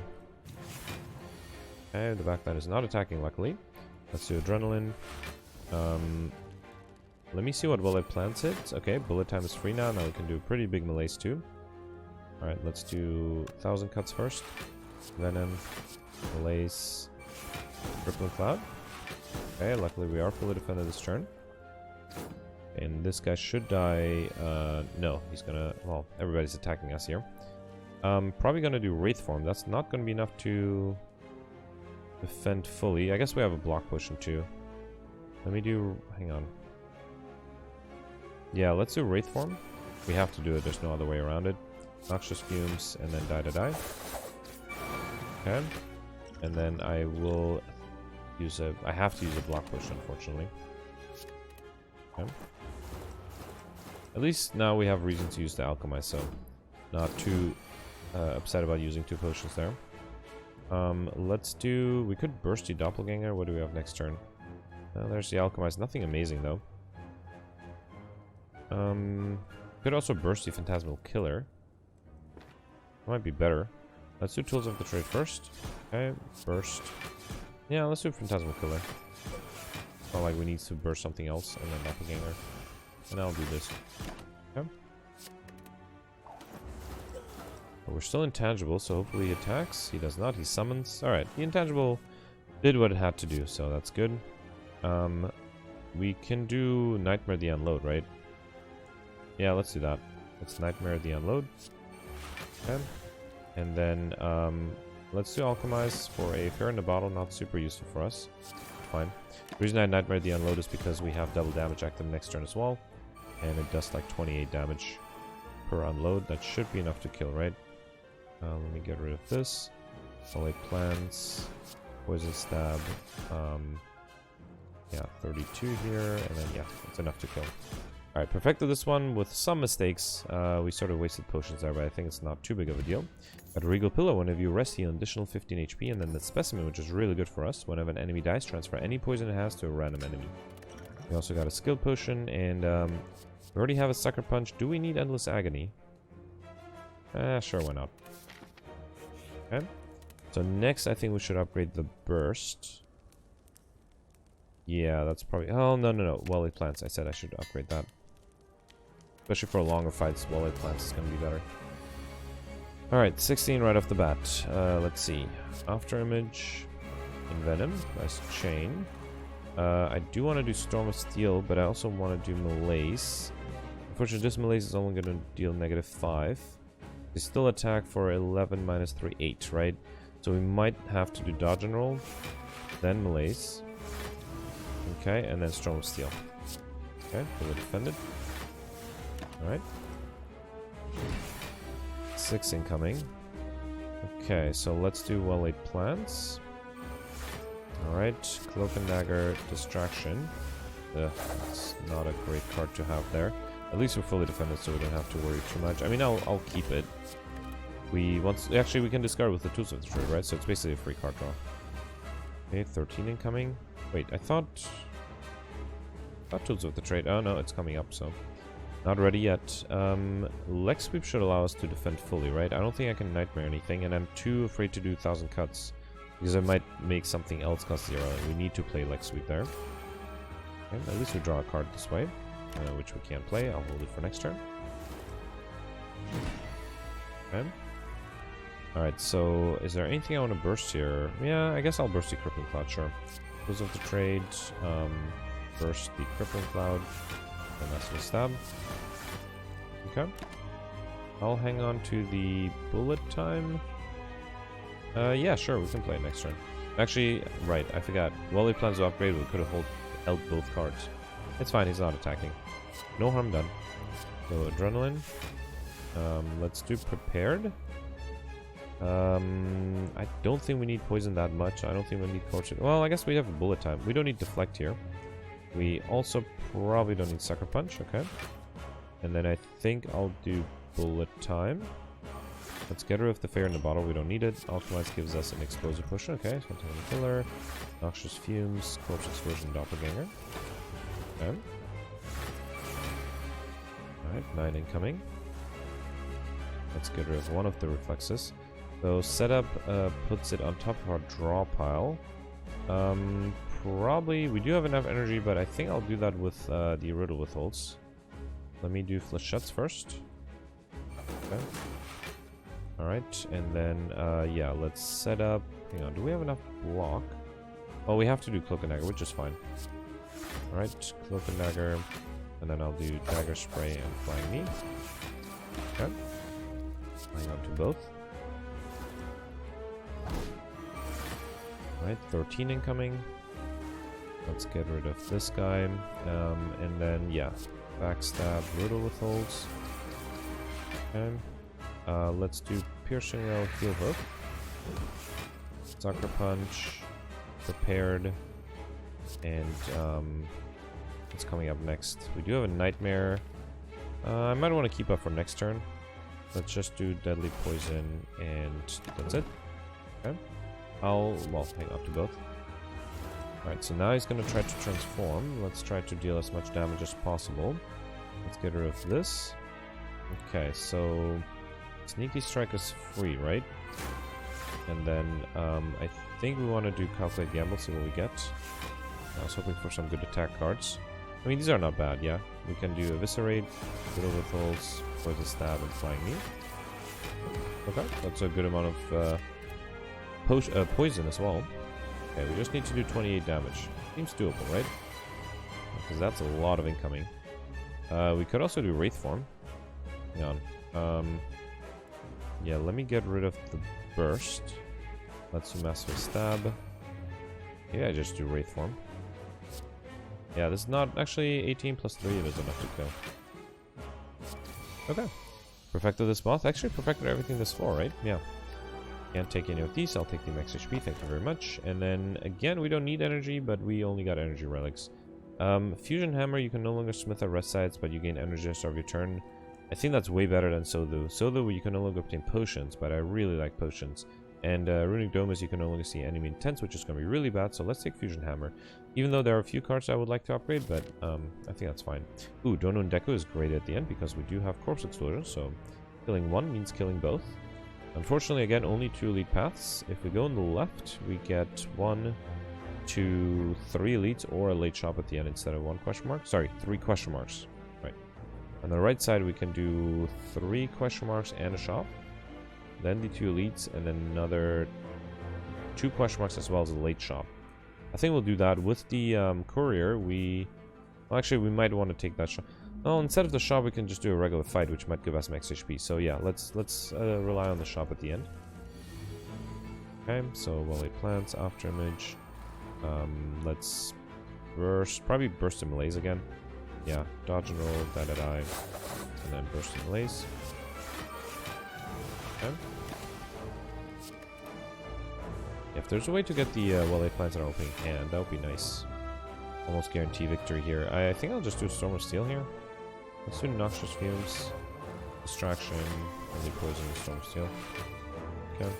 Okay, the backline is not attacking, luckily. Let's do Adrenaline. Let me see what Bullet plants it. Okay, Bullet Time is free now. Now we can do pretty big malaise too. Alright, let's do 1,000 Cuts first. Venom, Malaise, Crippling Cloud. Okay, luckily we are fully defended this turn. And this guy should die. No, he's gonna... Well, everybody's attacking us here. Probably gonna do Wraith Form. That's not gonna be enough to defend fully. I guess we have a block potion too. Let me do... Hang on. Yeah, let's do Wraith Form. We have to do it. There's no other way around it. Noxious Fumes, and then die. Okay. And then I will use a... I have to use a block potion, unfortunately. Okay. At least now we have reason to use the Alchemize, so not too upset about using 2 potions there. Let's do... We could burst the Doppelganger. What do we have next turn? There's the Alchemize. Nothing amazing, though. Could also burst the Phantasmal Killer. Might be better. Let's do Tools of the Trade first. Okay, burst. Yeah, let's do Phantasmal Killer. Not like we need to burst something else, and then Doppelganger. And I'll do this. Okay. But we're still intangible, so hopefully he attacks. He does not, he summons. Alright, the intangible did what it had to do, so that's good. We can do Nightmare the Unload, right? Yeah, let's do that. Let's Nightmare the Unload. Okay. And then let's do Alchemize for a Fair in the Bottle. Not super useful for us. Fine. The reason I Nightmare the Unload is because we have double damage active next turn as well. And it does like 28 damage per unload. That should be enough to kill, right? Let me get rid of this. Solid Plants. Poison Stab. Yeah, 32 here. And then, yeah, it's enough to kill. Alright, perfected this one with some mistakes. We sort of wasted potions there, but I think it's not too big of a deal. Got a Regal Pillow. Whenever you rest, heal an additional 15 HP. And then the Specimen, which is really good for us. Whenever an enemy dies, transfer any poison it has to a random enemy. We also got a Skill Potion, and we already have a Sucker Punch. Do we need Endless Agony? Sure, why not? Okay. So next, I think we should upgrade the Burst. Yeah, that's probably... Oh, no. Wally Plants. I said I should upgrade that. Especially for longer fights, Wally Plants is going to be better. Alright, 16 right off the bat. Let's see. After Image. Envenom. Nice chain. I do want to do Storm of Steel, but I also want to do Malaise. Unfortunately, this Malaise is only going to deal -5. They still attack for 11 minus 3, 8, right? So we might have to do Dodge and Roll. Then Malaise. Okay, and then Storm of Steel. Okay, fully defended. Alright. 6 incoming. Okay, so let's do well-laid plants. Alright, Cloak and Dagger, Distraction. That's not a great card to have there. At least we're fully defended, so we don't have to worry too much. I mean, I'll keep it. Actually, we can discard with the Tools of the Trade, right? So it's basically a free card draw. Okay, 13 incoming. Wait, I thought Tools of the Trade. Oh no, it's coming up, so not ready yet. Leg Sweep should allow us to defend fully, right? I don't think I can Nightmare anything, and I'm too afraid to do 1,000 cuts because I might make something else cost 0, and we need to play Leg Sweep there. Okay, at least we draw a card this way, which we can't play. I'll hold it for next turn. Okay. Alright, so is there anything I want to burst here? Yeah, I guess I'll burst the Crippling Cloud, sure. Tools of the Trade, burst the Crippling Cloud, and that's the stab. Okay. I'll hang on to the Bullet Time. Yeah, sure, we can play it next turn. Actually, right, I forgot. While he plans to upgrade, we could have held both cards. It's fine, he's not attacking. No harm done. So, Adrenaline. Let's do Prepared. I don't think we need poison that much. I don't think we need Coach. Well, I guess we have a Bullet Time. We don't need Deflect here. We also probably don't need Sucker Punch, okay. And then I think I'll do Bullet Time. Let's get rid of the Fair in the Bottle. We don't need it. Alchemize gives us an Explosive Potion, okay. Spontaneous Killer, Noxious Fumes, Corpse Explosion, Doppelganger. Okay. Alright, 9 incoming. Let's get rid of one of the Reflexes. So setup puts it on top of our draw pile. Probably we do have enough energy, but I think I'll do that with the Riddle Withholds. Let me do Flechettes first. Okay. Alright, and then yeah, let's set up. Hang on, do we have enough block? Well, we have to do Cloak and Dagger, which is fine. Alright, Cloak and Dagger, and then I'll do Dagger Spray and Flying Knee. Okay. Hang on to both. Alright, 13 incoming. Let's get rid of this guy. And then, yeah, Backstab, Riddle Withholds. Okay. Let's do Piercing Rail, Heal Hook. Sucker Punch. Prepared. And, what's coming up next? We do have a Nightmare. I might want to keep up for next turn. Let's just do Deadly Poison, and that's it. Okay. Well, hang on to both. Alright, so now he's going to try to transform. Let's try to deal as much damage as possible. Let's get rid of this. Okay, so Sneaky Strike is free, right? And then I think we want to do Calculate Gamble, see what we get. I was hoping for some good attack cards. I mean, these are not bad, yeah. We can do Eviscerate, Riddle Withholds, Poison Stab, and Flying Knee. Okay, that's a good amount of poison as well. Okay, we just need to do 28 damage. Seems doable, right? Because that's a lot of incoming. We could also do Wraith Form. Hang on. Yeah, let me get rid of the burst. Let's do massive stab. Yeah, I just do wraith form. Yeah, this is not actually 18 plus 3 is enough to kill. Okay. Perfected this moth. Actually perfected everything this floor, right? Yeah. Can't take any of these. I'll take the max HP. Thank you very much. And then again, we don't need energy, but we only got energy relics. Fusion hammer, you can no longer smith at rest sites, but you gain energy at the start of your turn. I think that's way better than Sodu. Sodu, you can no longer obtain potions, but I really like potions. And Runic Dome is you can no longer see enemy intents, which is going to be really bad. So let's take Fusion Hammer. Even though there are a few cards I would like to upgrade, but I think that's fine. Ooh, Dono and Deku is great at the end because we do have Corpse Explosion. So killing one means killing both. Unfortunately, again, only 2 elite paths. If we go on the left, we get 1, 2, 3 elites or a late shop at the end instead of 1 question mark. Sorry, 3 question marks. Right. On the right side, we can do 3 question marks and a shop. Then the 2 elites, and then another 2 question marks as well as a late shop. I think we'll do that with the courier. Well, actually, we might want to take that shop. Well, instead of the shop, we can just do a regular fight, which might give us max HP. So yeah, let's rely on the shop at the end. Okay, so well-laid plants, after image. Let's burst, probably burst and malaise again. Yeah, dodge and roll, die, and then burst and malaise. Okay. If there's a way to get the well-laid plants in our opening hand, that would be nice. Almost guarantee victory here. I think I'll just do a Storm of Steel here. Let's do Noxious Fumes, Distraction, only Poison, and Storm of Steel. Okay.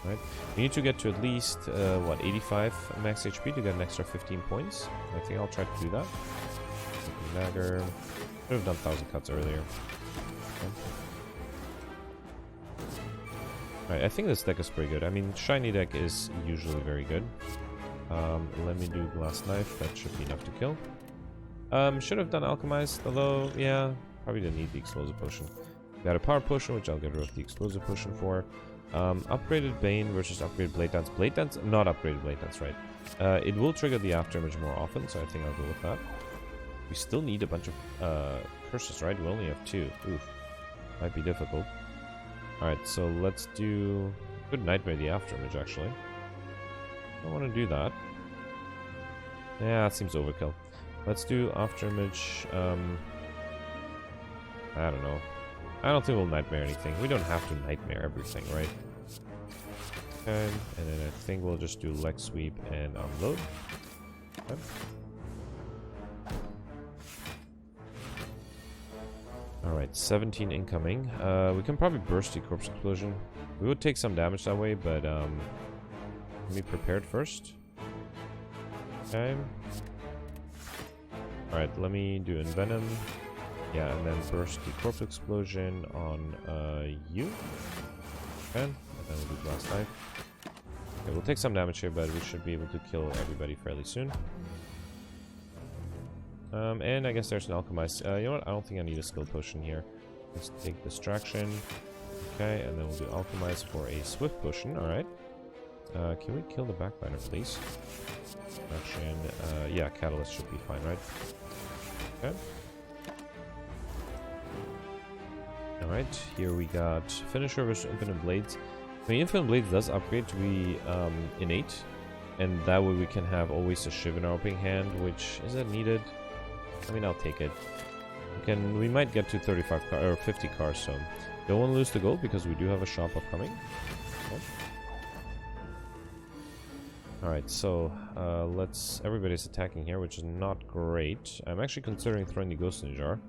Right. We need to get to at least, what, 85 max HP to get an extra 15 points. I think I'll try to do that. Dagger. Should have done 1,000 cuts earlier. Okay. Alright, I think this deck is pretty good. I mean, shiny deck is usually very good. Let me do Glass Knife. That should be enough to kill. Should have done Alchemized, although, yeah, probably didn't need the Explosive Potion. Got a Power Potion, which I'll get rid of the Explosive Potion for. Upgraded Bane versus upgraded Blade Dance. Blade Dance, not upgraded Blade Dance, right? It will trigger the After Image more often, so I think I'll go with that. We still need a bunch of curses, right? We only have 2. Oof. Might be difficult. Alright, so let's do... Good Nightmare the After Image, actually. I don't want to do that. Yeah, that seems overkill. Let's do After Image. I don't know. I don't think we'll Nightmare anything. We don't have to Nightmare everything, right? Okay, and then I think we'll just do Leg Sweep and Unload. Okay. Alright, 17 incoming. We can probably burst the Corpse Explosion. We would take some damage that way, but let me prepared first. Okay. Alright, let me do Envenom. Yeah, and then burst the Corpse Explosion on you. Okay, and then we'll do Glass Knife. Okay, we'll take some damage here, but we should be able to kill everybody fairly soon. And I guess there's an Alchemized. You know what? I don't think I need a Skill Potion here. Let's take Distraction. Okay, and then we'll do Alchemize for a Swift Potion. Alright. Can we kill the Backliner, please? Distraction. Yeah, Catalyst should be fine, right? Okay. Alright, here we got Finisher versus Infinite Blades. I mean, Infinite Blades does upgrade to be innate. And that way we can have always a Shiv in our opening hand, which is that needed? I mean, I'll take it. We might get to 35 or 50 cars, so don't want to lose the gold because we do have a shop upcoming. Okay. Alright, so everybody's attacking here, which is not great. I'm actually considering throwing the Ghost in the Jar.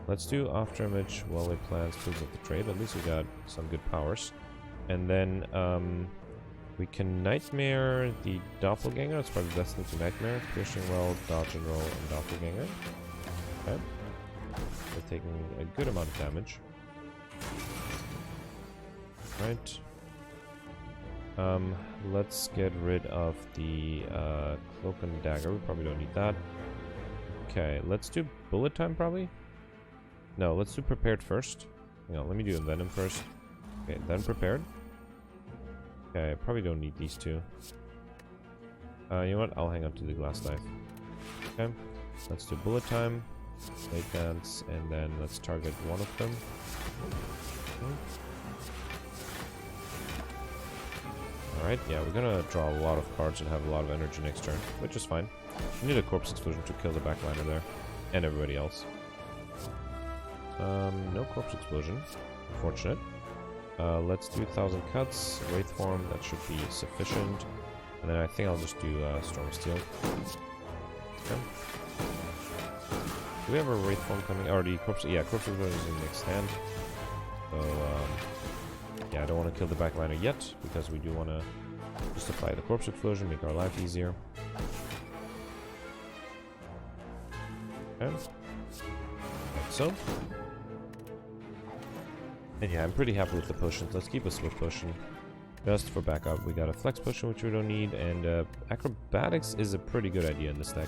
Let's do After Image, Well-Laid Plans, Tools of the Trade. At least we got some good powers. And then we can Nightmare the Doppelganger. It's probably best to Nightmare. Piercing Well, Dodge and Roll, and Doppelganger. Okay. We're taking a good amount of damage. Right. Let's get rid of the Cloak and Dagger. We probably don't need that. Okay, let's do Bullet Time probably. No, let's do Prepared first. Hang on, let me do Envenom first. Okay, then Prepared. Okay, I probably don't need these two. You know what? I'll hang up to the Glass Knife. Okay, let's do Bullet Time. Blade dance, and then let's target one of them. Alright, yeah, we're gonna draw a lot of cards and have a lot of energy next turn, which is fine. We need a corpse explosion to kill the backliner there, and everybody else. No corpse explosion, unfortunate. Let's do 1,000 cuts, Wraith form, that should be sufficient. And then I think I'll just do Storm Steel. Okay. Do we have a Wraith form coming? Already, corpse, yeah, corpse explosion is in the next hand. So, yeah, I don't want to kill the backliner yet, because we do want to just apply the corpse explosion, make our life easier. Okay. Like so. And yeah, I'm pretty happy with the potions. Let's keep a swift potion. Just for backup, we got a flex potion, which we don't need, and acrobatics is a pretty good idea in this deck.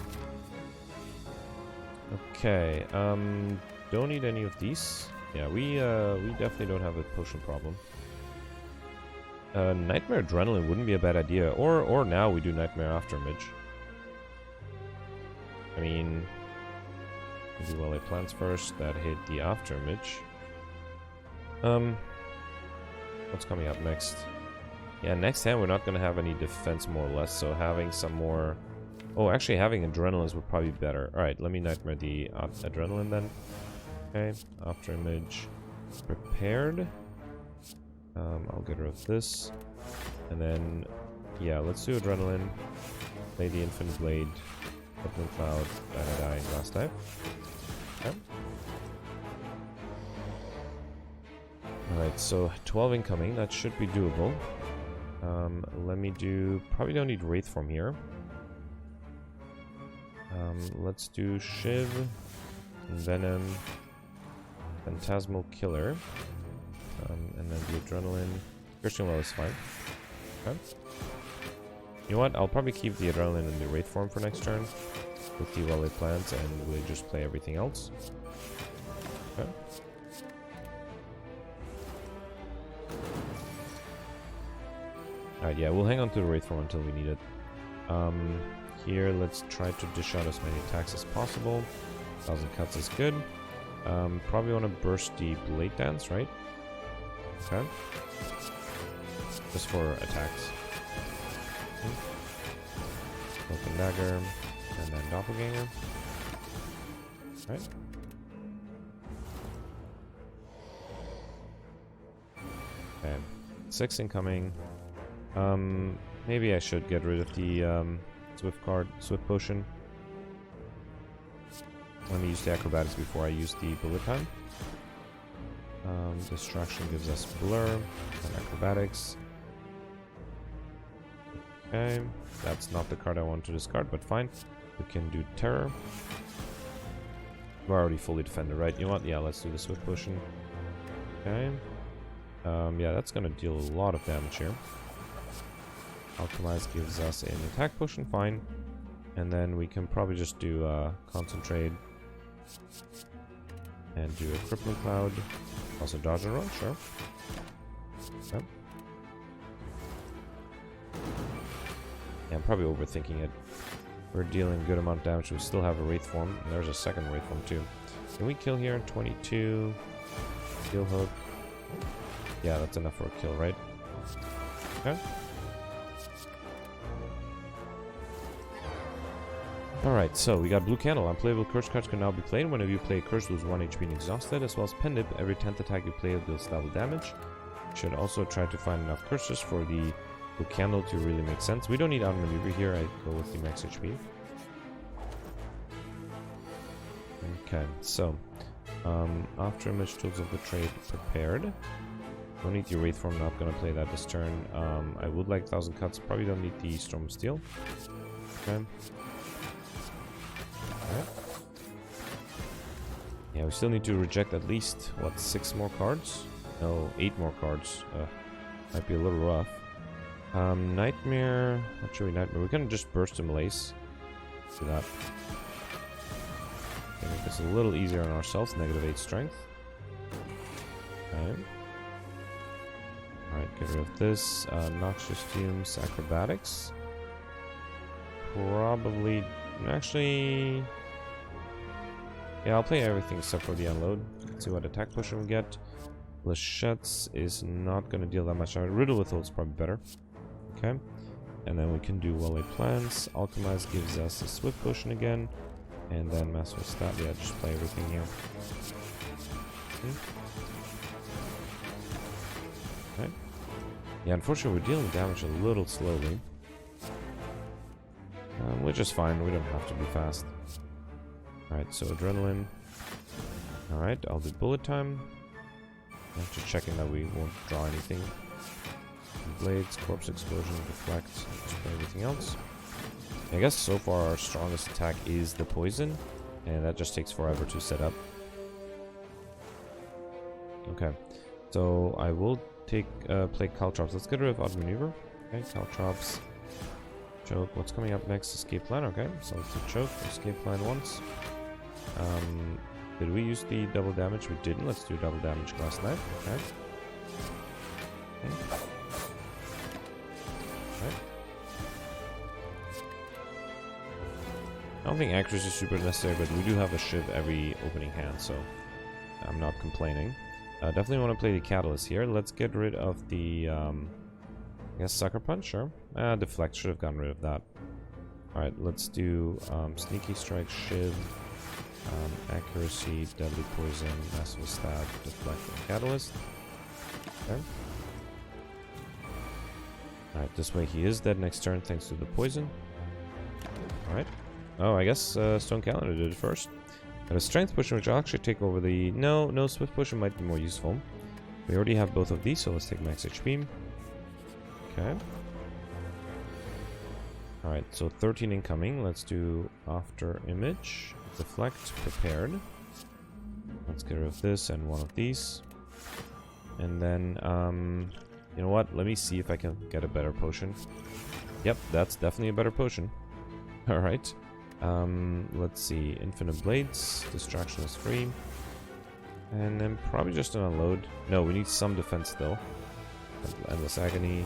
Okay, don't need any of these. Yeah, we definitely don't have a potion problem. Nightmare Adrenaline wouldn't be a bad idea, or now we do Nightmare Afterimage. I mean, we do Well Plans first, that hit the Afterimage. What's coming up next? Yeah, next hand we're not gonna have any defense more or less, so having some more... Oh, actually having Adrenalines would probably be better. Alright, let me Nightmare the Adrenaline then. Okay, Afterimage prepared. I'll get rid of this. And then, yeah, let's do Adrenaline. Play the Infinite Blade. Open Cloud, die in last dive. Okay. Alright, so 12 incoming, that should be doable. Let me do... Probably don't need Wraith Form here. Let's do Shiv, Venom, Phantasmal Killer, and then the Adrenaline. Christian Well is fine. Okay. You know what? I'll probably keep the Adrenaline in the Wraith Form for next turn with the Well Plans, and we'll just play everything else. Okay. Alright, yeah, we'll hang on to the Wraith Form until we need it. Here, let's try to dish out as many attacks as possible. 1,000 cuts is good. Probably want to burst the Blade Dance, right? Okay. Just for attacks. Open Dagger, and then Doppelganger. Right. Okay. 6 incoming. Maybe I should get rid of the Swift Potion. Let me use the Acrobatics before I use the Bullet Time. Distraction gives us Blur and Acrobatics. Okay, that's not the card I want to discard, but fine. We can do Terror. We're already fully defended, right? You know what? Yeah, let's do the Swift Potion. Okay. Yeah, that's gonna deal a lot of damage here. Alchemize gives us an attack potion, fine. And then we can probably just do Concentrate. And do a Crippling Cloud. Also dodge and roll, sure. Okay. Yeah, I'm probably overthinking it. We're dealing a good amount of damage. We still have a Wraith Form. And there's a second Wraith Form too. Can we kill here? 22. Kill Hook. Yeah, that's enough for a kill, right? Okay. Alright, so we got Blue Candle. Unplayable curse cards can now be played. Whenever you play a curse, lose 1 HP and exhausted, as well as Pen Dip. Every 10th attack you play deals double damage. Should also try to find enough curses for the Blue Candle to really make sense. We don't need outmaneuver here. I go with the max HP. Okay, so Afterimage, Tools of the Trade prepared. Don't need the Wraith Form. Not gonna play that this turn. I would like 1,000 cuts. Probably don't need the Storm of Steel. Okay. Alright. Yeah, we still need to reject at least, what, 6 more cards? No, 8 more cards. Might be a little rough. Nightmare... Not sure we Nightmare. We're gonna just burst him Lace. Do that. Okay, make this a little easier on ourselves. -8 strength. Okay. Alright, get rid of this. Noxious Fumes, Acrobatics. Probably... Actually... Yeah, I'll play everything except for the unload. Let's see what attack potion we get. Lachette's is not going to deal that much. Riddle with is probably better. Okay. And then we can do well-laid plans. Alchemize gives us a swift potion again. And then master stat. Yeah, just play everything here. Okay. Yeah, unfortunately we're dealing damage a little slowly. Which is fine. We don't have to be fast. Alright, so adrenaline. Alright, I'll do bullet time. Just checking that we won't draw anything. Blades, corpse explosion, deflect, just play everything else. I guess so far our strongest attack is the poison, and that just takes forever to set up. Okay, so I will take play Caltrops. Let's get rid of outmaneuver. Okay, Caltrops. Choke. What's coming up next? Escape plan. Okay, so let's do choke. Escape plan once. Did we use the double damage? We didn't. Let's do double damage glass knife. Okay. Okay. I don't think accuracy is super necessary, but we do have a shiv every opening hand, so I'm not complaining. Definitely want to play the catalyst here. Let's get rid of the I guess sucker punch. Sure. Deflect, should have gotten rid of that. Alright, let's do sneaky strike, shiv, accuracy, deadly poison, massive stab, deflect, and catalyst. Okay. Alright, this way he is dead next turn thanks to the poison. Alright. Oh, I guess Stone Calendar did it first. Got a strength potion, which I'll actually take over the... No, swift potion might be more useful. We already have both of these, so let's take max HP. Okay. Alright, so 13 incoming. Let's do after image. Deflect, prepared. Let's get rid of this and one of these. And then, you know what? Let me see if I can get a better potion. Yep, that's definitely a better potion. Alright. Let's see. Infinite Blades. Distraction is free. And then probably just an unload. No, we need some defense still. Endless Agony.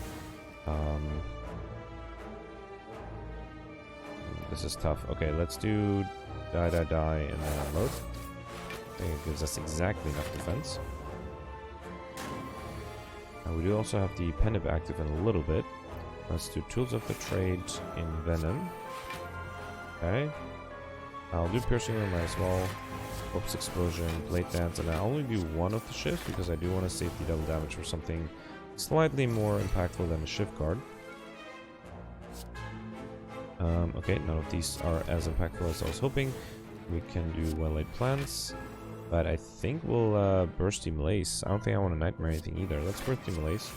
This is tough. Okay, let's do die, and then unload. I think it gives us exactly enough defense. And we do also have the Pendant active in a little bit. Let's do Tools of the Trade in Venom. Okay. I'll do Piercing Ring as well. Corpse Explosion, Blade Dance, and I'll only do one of the shifts because I do want to save the double damage for something slightly more impactful than a shift card. Okay, none of these are as impactful as I was hoping. We can do well-laid plans, but I think we'll burst the Malaise. I don't think I want to Nightmare anything either. Let's burst the Malaise.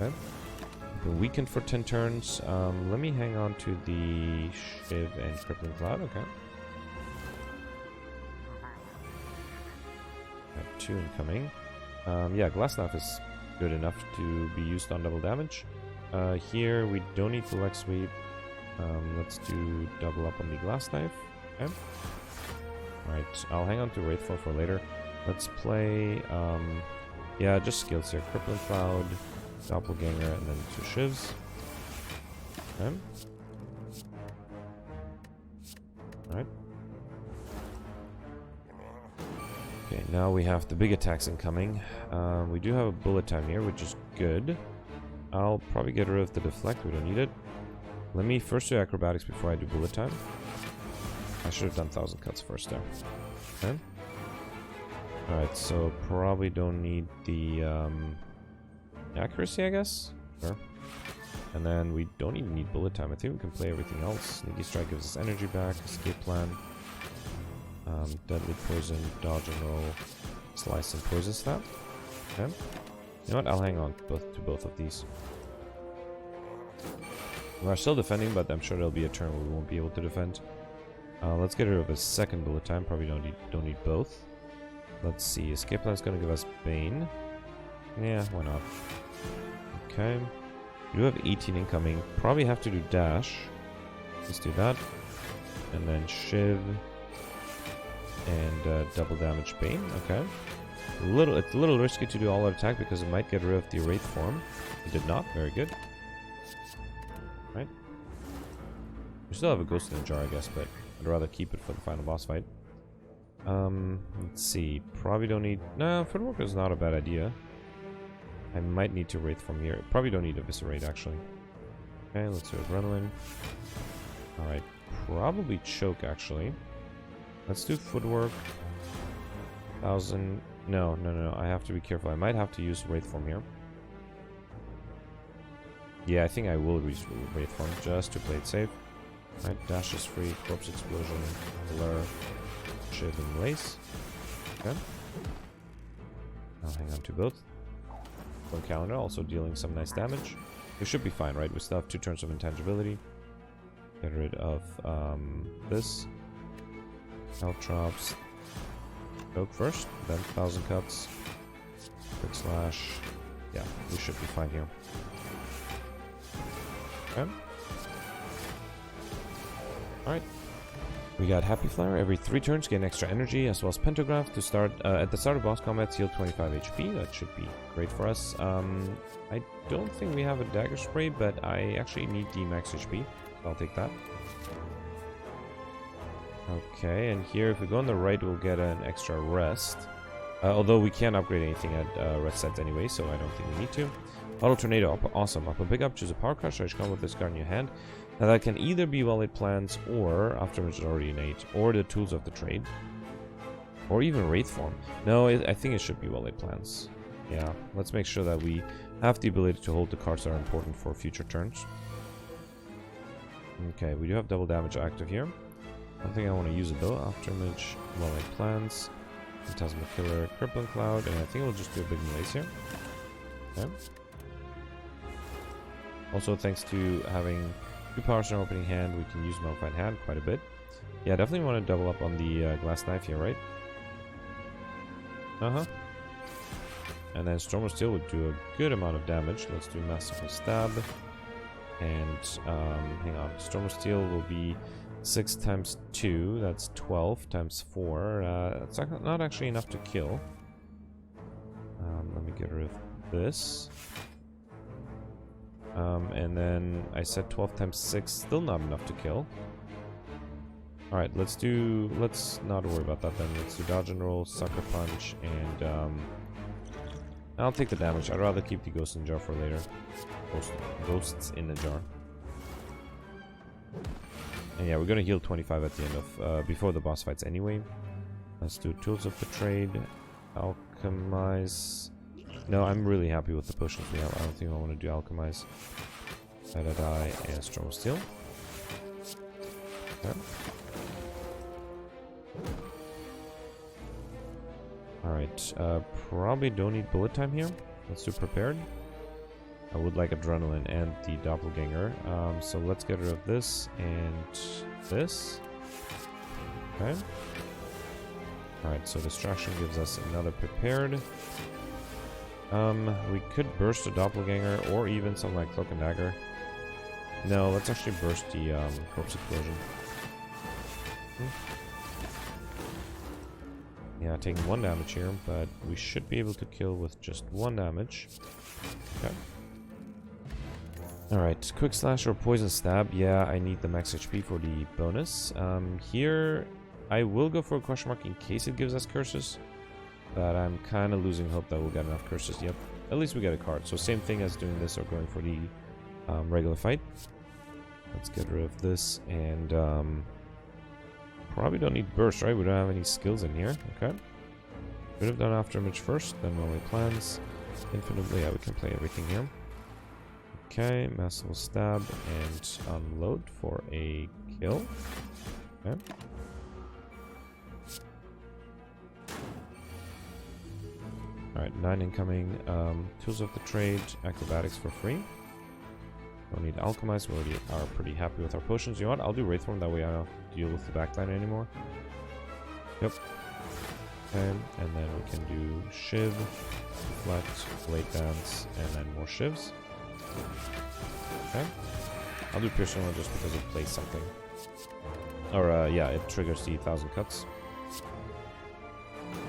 Okay. Been weakened for 10 turns. Let me hang on to the Shiv and Crippling Cloud. Okay. Got 2 incoming. Yeah, Glass Knife is good enough to be used on double damage. Here we don't need the Leg Sweep. Let's do double up on the Glass Knife. Okay. Alright, I'll hang on to Wraithfall for later. Let's play, yeah, just skills here. Crippling Cloud, Doppelganger, and then 2 Shivs. Okay. Alright. Okay, now we have the big attacks incoming. We do have a bullet time here, which is good. I'll probably get rid of the deflect, we don't need it. Let me first do acrobatics before I do bullet time. I should have done 1000 cuts first there. Okay. Alright, so probably don't need the accuracy, I guess. Sure. And then we don't even need bullet time. I think we can play everything else. Sneaky Strike gives us energy back, escape plan. Deadly poison, dodge and roll, slice and poison stab. Okay. You know what? I'll hang on to both of these. We are still defending, but I'm sure there'll be a turn where we won't be able to defend. Let's get rid of a second bullet time. Probably don't need both. Let's see. Escape plan is going to give us Bane. Yeah, why not? Okay. We do have 18 incoming. Probably have to do dash. Let's do that. And then Shiv. And double damage Bane. Okay. It's a little risky to do all-out attack because it might get rid of the Wraith form. It did not. Very good. Right. We still have a Ghost in the Jar, I guess, but I'd rather keep it for the final boss fight. Let's see. Probably don't need... No, footwork is not a bad idea. I might need to wraith from here. Probably don't need eviscerate, actually. Okay, let's do adrenaline. Alright, probably choke, actually. Let's do footwork. 1000... No. I have to be careful. I might have to use wraith form here. Yeah, I think I will use wraith form just to play it safe. Right, dash is free, corpse explosion, blur, shiv and lace. Okay. I'll hang on to both. One calendar, also dealing some nice damage. We should be fine, right? We still have 2 turns of intangibility. Get rid of this. Health drops. Choke first, then 1000 cuts. Quick slash. Yeah, we should be fine here. Okay. Alright. We got Happy Flower. Every 3 turns gain extra energy, as well as Pentagraph to start at the start of boss combat, heal 25 HP. That should be great for us. I don't think we have a dagger spray, but I actually need the max HP. So I'll take that. Okay, and here if we go on the right, we'll get an extra rest. Although we can't upgrade anything at rest sets anyway, so I don't think we need to. Auto Tornado, awesome. Up and pick up, choose a Power Crush. I should come with this card in your hand. Now that can either be well-laid plans, or Aftermath is already innate, or the tools of the trade, or even wraith form. No, I think it should be well-laid plans. Yeah, let's make sure that we have the ability to hold the cards that are important for future turns. Okay, we do have double damage active here. I don't think I want to use it though. Aftermath, well-laid plans, Phantasmal Killer, Crippling Cloud, and I think we'll just do a big malaise here. Okay. Also, thanks to having 2 powers in our opening hand, we can use Modified Hand quite a bit. Yeah, definitely want to double up on the Glass Knife here, right? And then Storm of Steel would do a good amount of damage. Let's do Masterful Stab. And, hang on. Storm of Steel will be 6 times 2. That's 12 times 4. That's not actually enough to kill. Let me get rid of this. And then I said 12 times 6, still not enough to kill. Alright, let's not worry about that then. Let's do Dodge and Roll, Sucker Punch, and I'll take the damage. I'd rather keep the Ghost in the Jar for later. Ghosts in the Jar. And yeah, we're gonna heal 25 at the end of, before the boss fights anyway. Let's do Tools of the Trade, Alchemize. No, I'm really happy with the potions we have. I don't think I want to do Alchemize. Die and Storm of Steel. Okay. Alright, probably don't need bullet time here. Let's do Prepared. I would like Adrenaline and the Doppelganger. So let's get rid of this and this. Okay. Alright, so Distraction gives us another Prepared. We could burst a Doppelganger or even something like Cloak and Dagger. No, let's actually burst the Corpse Explosion. Yeah, taking 1 damage here, but we should be able to kill with just 1 damage. Okay. Alright, Quick Slash or Poison Stab. Yeah, I need the max HP for the bonus. Here, I will go for a question mark in case it gives us curses. But I'm kind of losing hope that we'll get enough curses. Yep, at least we get a card. So same thing as doing this or going for the regular fight. Let's get rid of this and probably don't need burst, right? We don't have any skills in here. Okay. Could have done Afterimage first, then Lonely Plans. Infinitely, yeah, we can play everything here. Okay, Masterful Stab and Unload for a kill. Okay. Alright, 9 incoming. Tools of the Trade, Acrobatics for free. Don't need Alchemize, we already are pretty happy with our potions. You know what? I'll do Wraith Form, that way I don't deal with the backline anymore. Yep. Okay, and then we can do Shiv, Deflect, Blade Dance, and then more Shivs. Okay. I'll do Piercing One just because it plays something. Or, yeah, it triggers the 1000 cuts.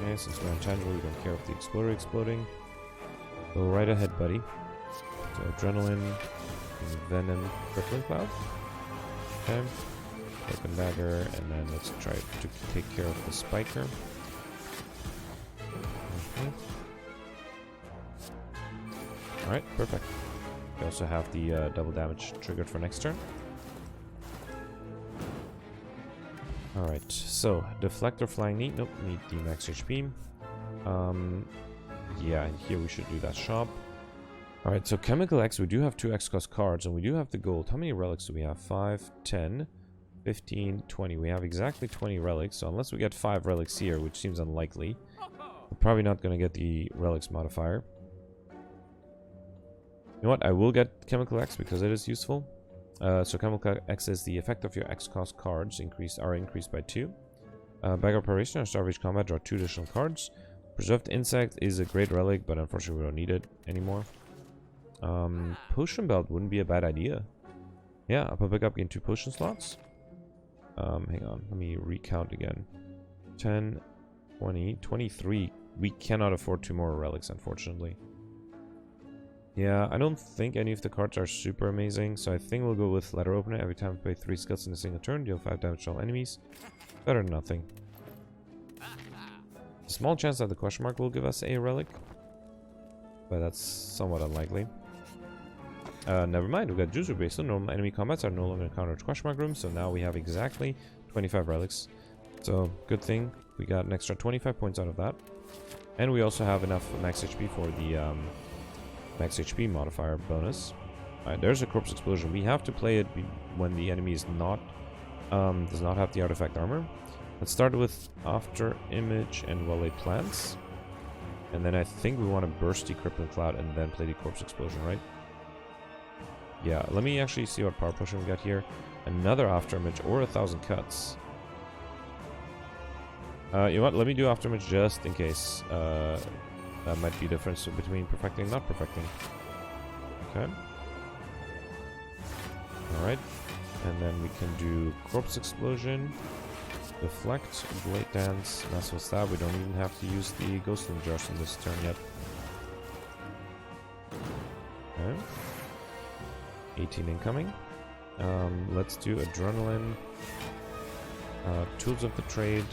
Okay, since we're intangible, we don't care if the Exploder exploding. Go right ahead, buddy. So Adrenaline, Venom, Crippling Cloud. Okay. Broken Dagger, and then let's try to take care of the Spiker. Alright, perfect. We also have the double damage triggered for next turn. Alright, so Deflector, Flying Knee. Nope, need the max HP. Yeah, here we should do that shop. Alright, so Chemical X, we do have 2 X cost cards, and we do have the gold. How many relics do we have? 5, 10, 15, 20. We have exactly 20 relics, so unless we get 5 relics here, which seems unlikely, we're probably not going to get the relics modifier. You know what? I will get Chemical X because it is useful. So Chemical X is the effect of your X cost cards are increased by 2. Bag Operation or Starvage Combat, draw 2 additional cards. Preserved Insect is a great relic, but unfortunately we don't need it anymore. Potion Belt wouldn't be a bad idea. Yeah, upper pickup, gain 2 potion slots. Hang on, let me recount again. 10, 20, 23. We cannot afford 2 more relics, unfortunately. Yeah, I don't think any of the cards are super amazing, so I think we'll go with Letter Opener. Every time we play 3 skills in a single turn, deal 5 damage to all enemies. Better than nothing. Small chance that the question mark will give us a relic, but that's somewhat unlikely. Never mind, we got Juicer Base, so normal enemy combats are no longer encountered question mark room, so now we have exactly 25 relics. So, good thing, we got an extra 25 points out of that. And we also have enough max HP for the max HP modifier bonus. Alright, there's a Corpse Explosion. We have to play it when the enemy is not does not have the artifact armor. Let's start with After Image and Wale Plants. And then I think we want to burst the Crippling Cloud and then play the Corpse Explosion, right? Yeah, let me actually see what power potion we got here. Another After Image or 1,000 cuts. You know what? Let me do After Image just in case. That might be the difference between perfecting and not perfecting. Okay. Alright. And then we can do Corpse Explosion, Deflect, Blade Dance, Massive Stab. We don't even have to use the Ghostling Jars in this turn yet. Okay. 18 incoming. Let's do Adrenaline. Tools of the Trade.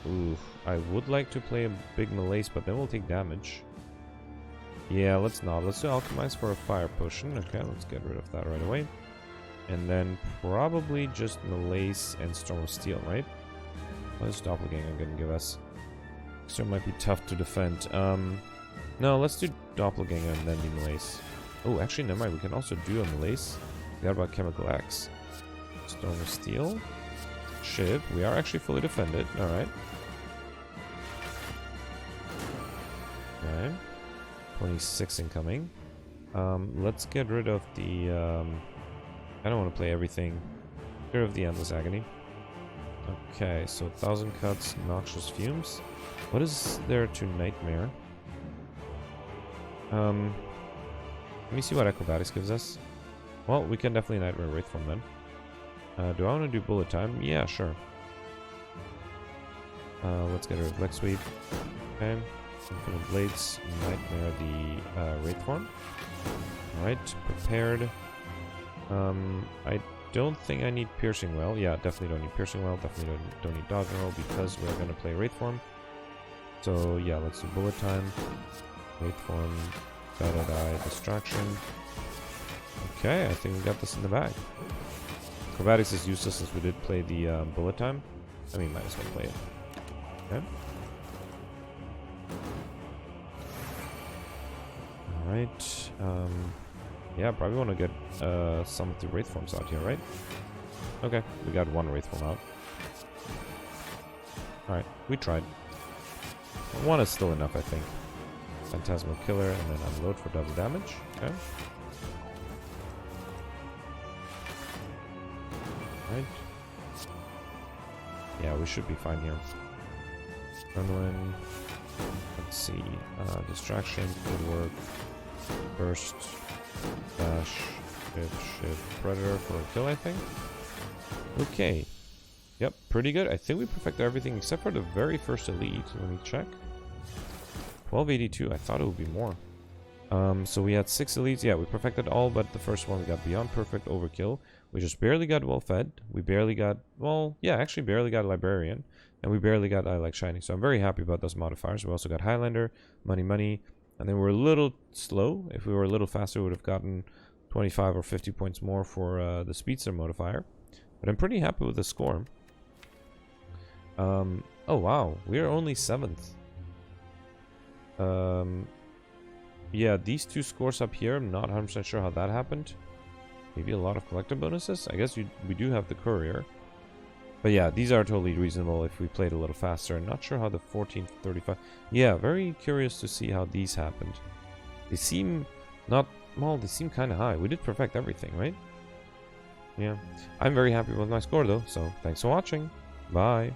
Ooh, I would like to play a big Malaise, but then we'll take damage. Yeah, let's not. Let's do Alchemize for a Fire Potion. Okay, let's get rid of that right away. And then probably just Malaise and Storm of Steel, right? What is Doppelganger going to give us? So it might be tough to defend. No, let's do Doppelganger and then the Malaise. Oh, actually, never mind. We can also do a Malaise. Forgot about Chemical Axe. Storm of Steel. Shiv. We are actually fully defended. Alright. Okay. 26 incoming. Let's get rid of the... I don't want to play everything. Get rid of the Endless Agony. Okay, so 1,000 cuts, Noxious Fumes. What is there to Nightmare? Let me see what Acrobatics gives us. Well, we can definitely Nightmare Wraithform then. Do I want to do Bullet Time? Yeah, sure. Let's get rid of Leg Sweep. Okay. Infinite Blades, Nightmare the Wraithform. Alright, prepared. I don't think I need Piercing Well. Yeah, definitely don't need Piercing Well. Definitely don't need Dodge and Roll because we're going to play Wraithform. So yeah, let's do Bullet Time. Wraithform, Die, Distraction. Okay, I think we got this in the bag. Acrobatics is useless since we did play the Bullet Time. I mean, might as well play it. Okay. Alright. Yeah, probably want to get some of the Wraithforms out here, right? Okay, we got one Wraithform out. Alright, we tried. One is still enough, I think. Phantasmal Killer, and then Unload for double damage. Okay. Right. Yeah, we should be fine here. Adrenaline. Let's see. Distraction, good work. Burst. Dash. Shift. Predator for a kill, I think. Okay. Yep, pretty good. I think we perfected everything except for the very first elite. Let me check. 1282. I thought it would be more. So we had 6 elites. Yeah, we perfected all but the first one. We got beyond perfect, overkill. We just barely got well fed. We barely got, well, yeah, actually barely got librarian. And we barely got I like shiny. So I'm very happy about those modifiers. We also got Highlander, money. And then we're a little slow. If we were a little faster, we would have gotten 25 or 50 points more for the speedster modifier. But I'm pretty happy with the score. Oh wow, we're only 7th. Yeah, these 2 scores up here, I'm not 100% sure how that happened. Maybe a lot of collector bonuses? I guess we do have the courier. But yeah, these are totally reasonable if we played a little faster. I'm not sure how the 1435... Yeah, very curious to see how these happened. They seem not... Well, they seem kind of high. We did perfect everything, right? Yeah. I'm very happy with my score though, so thanks for watching. Bye.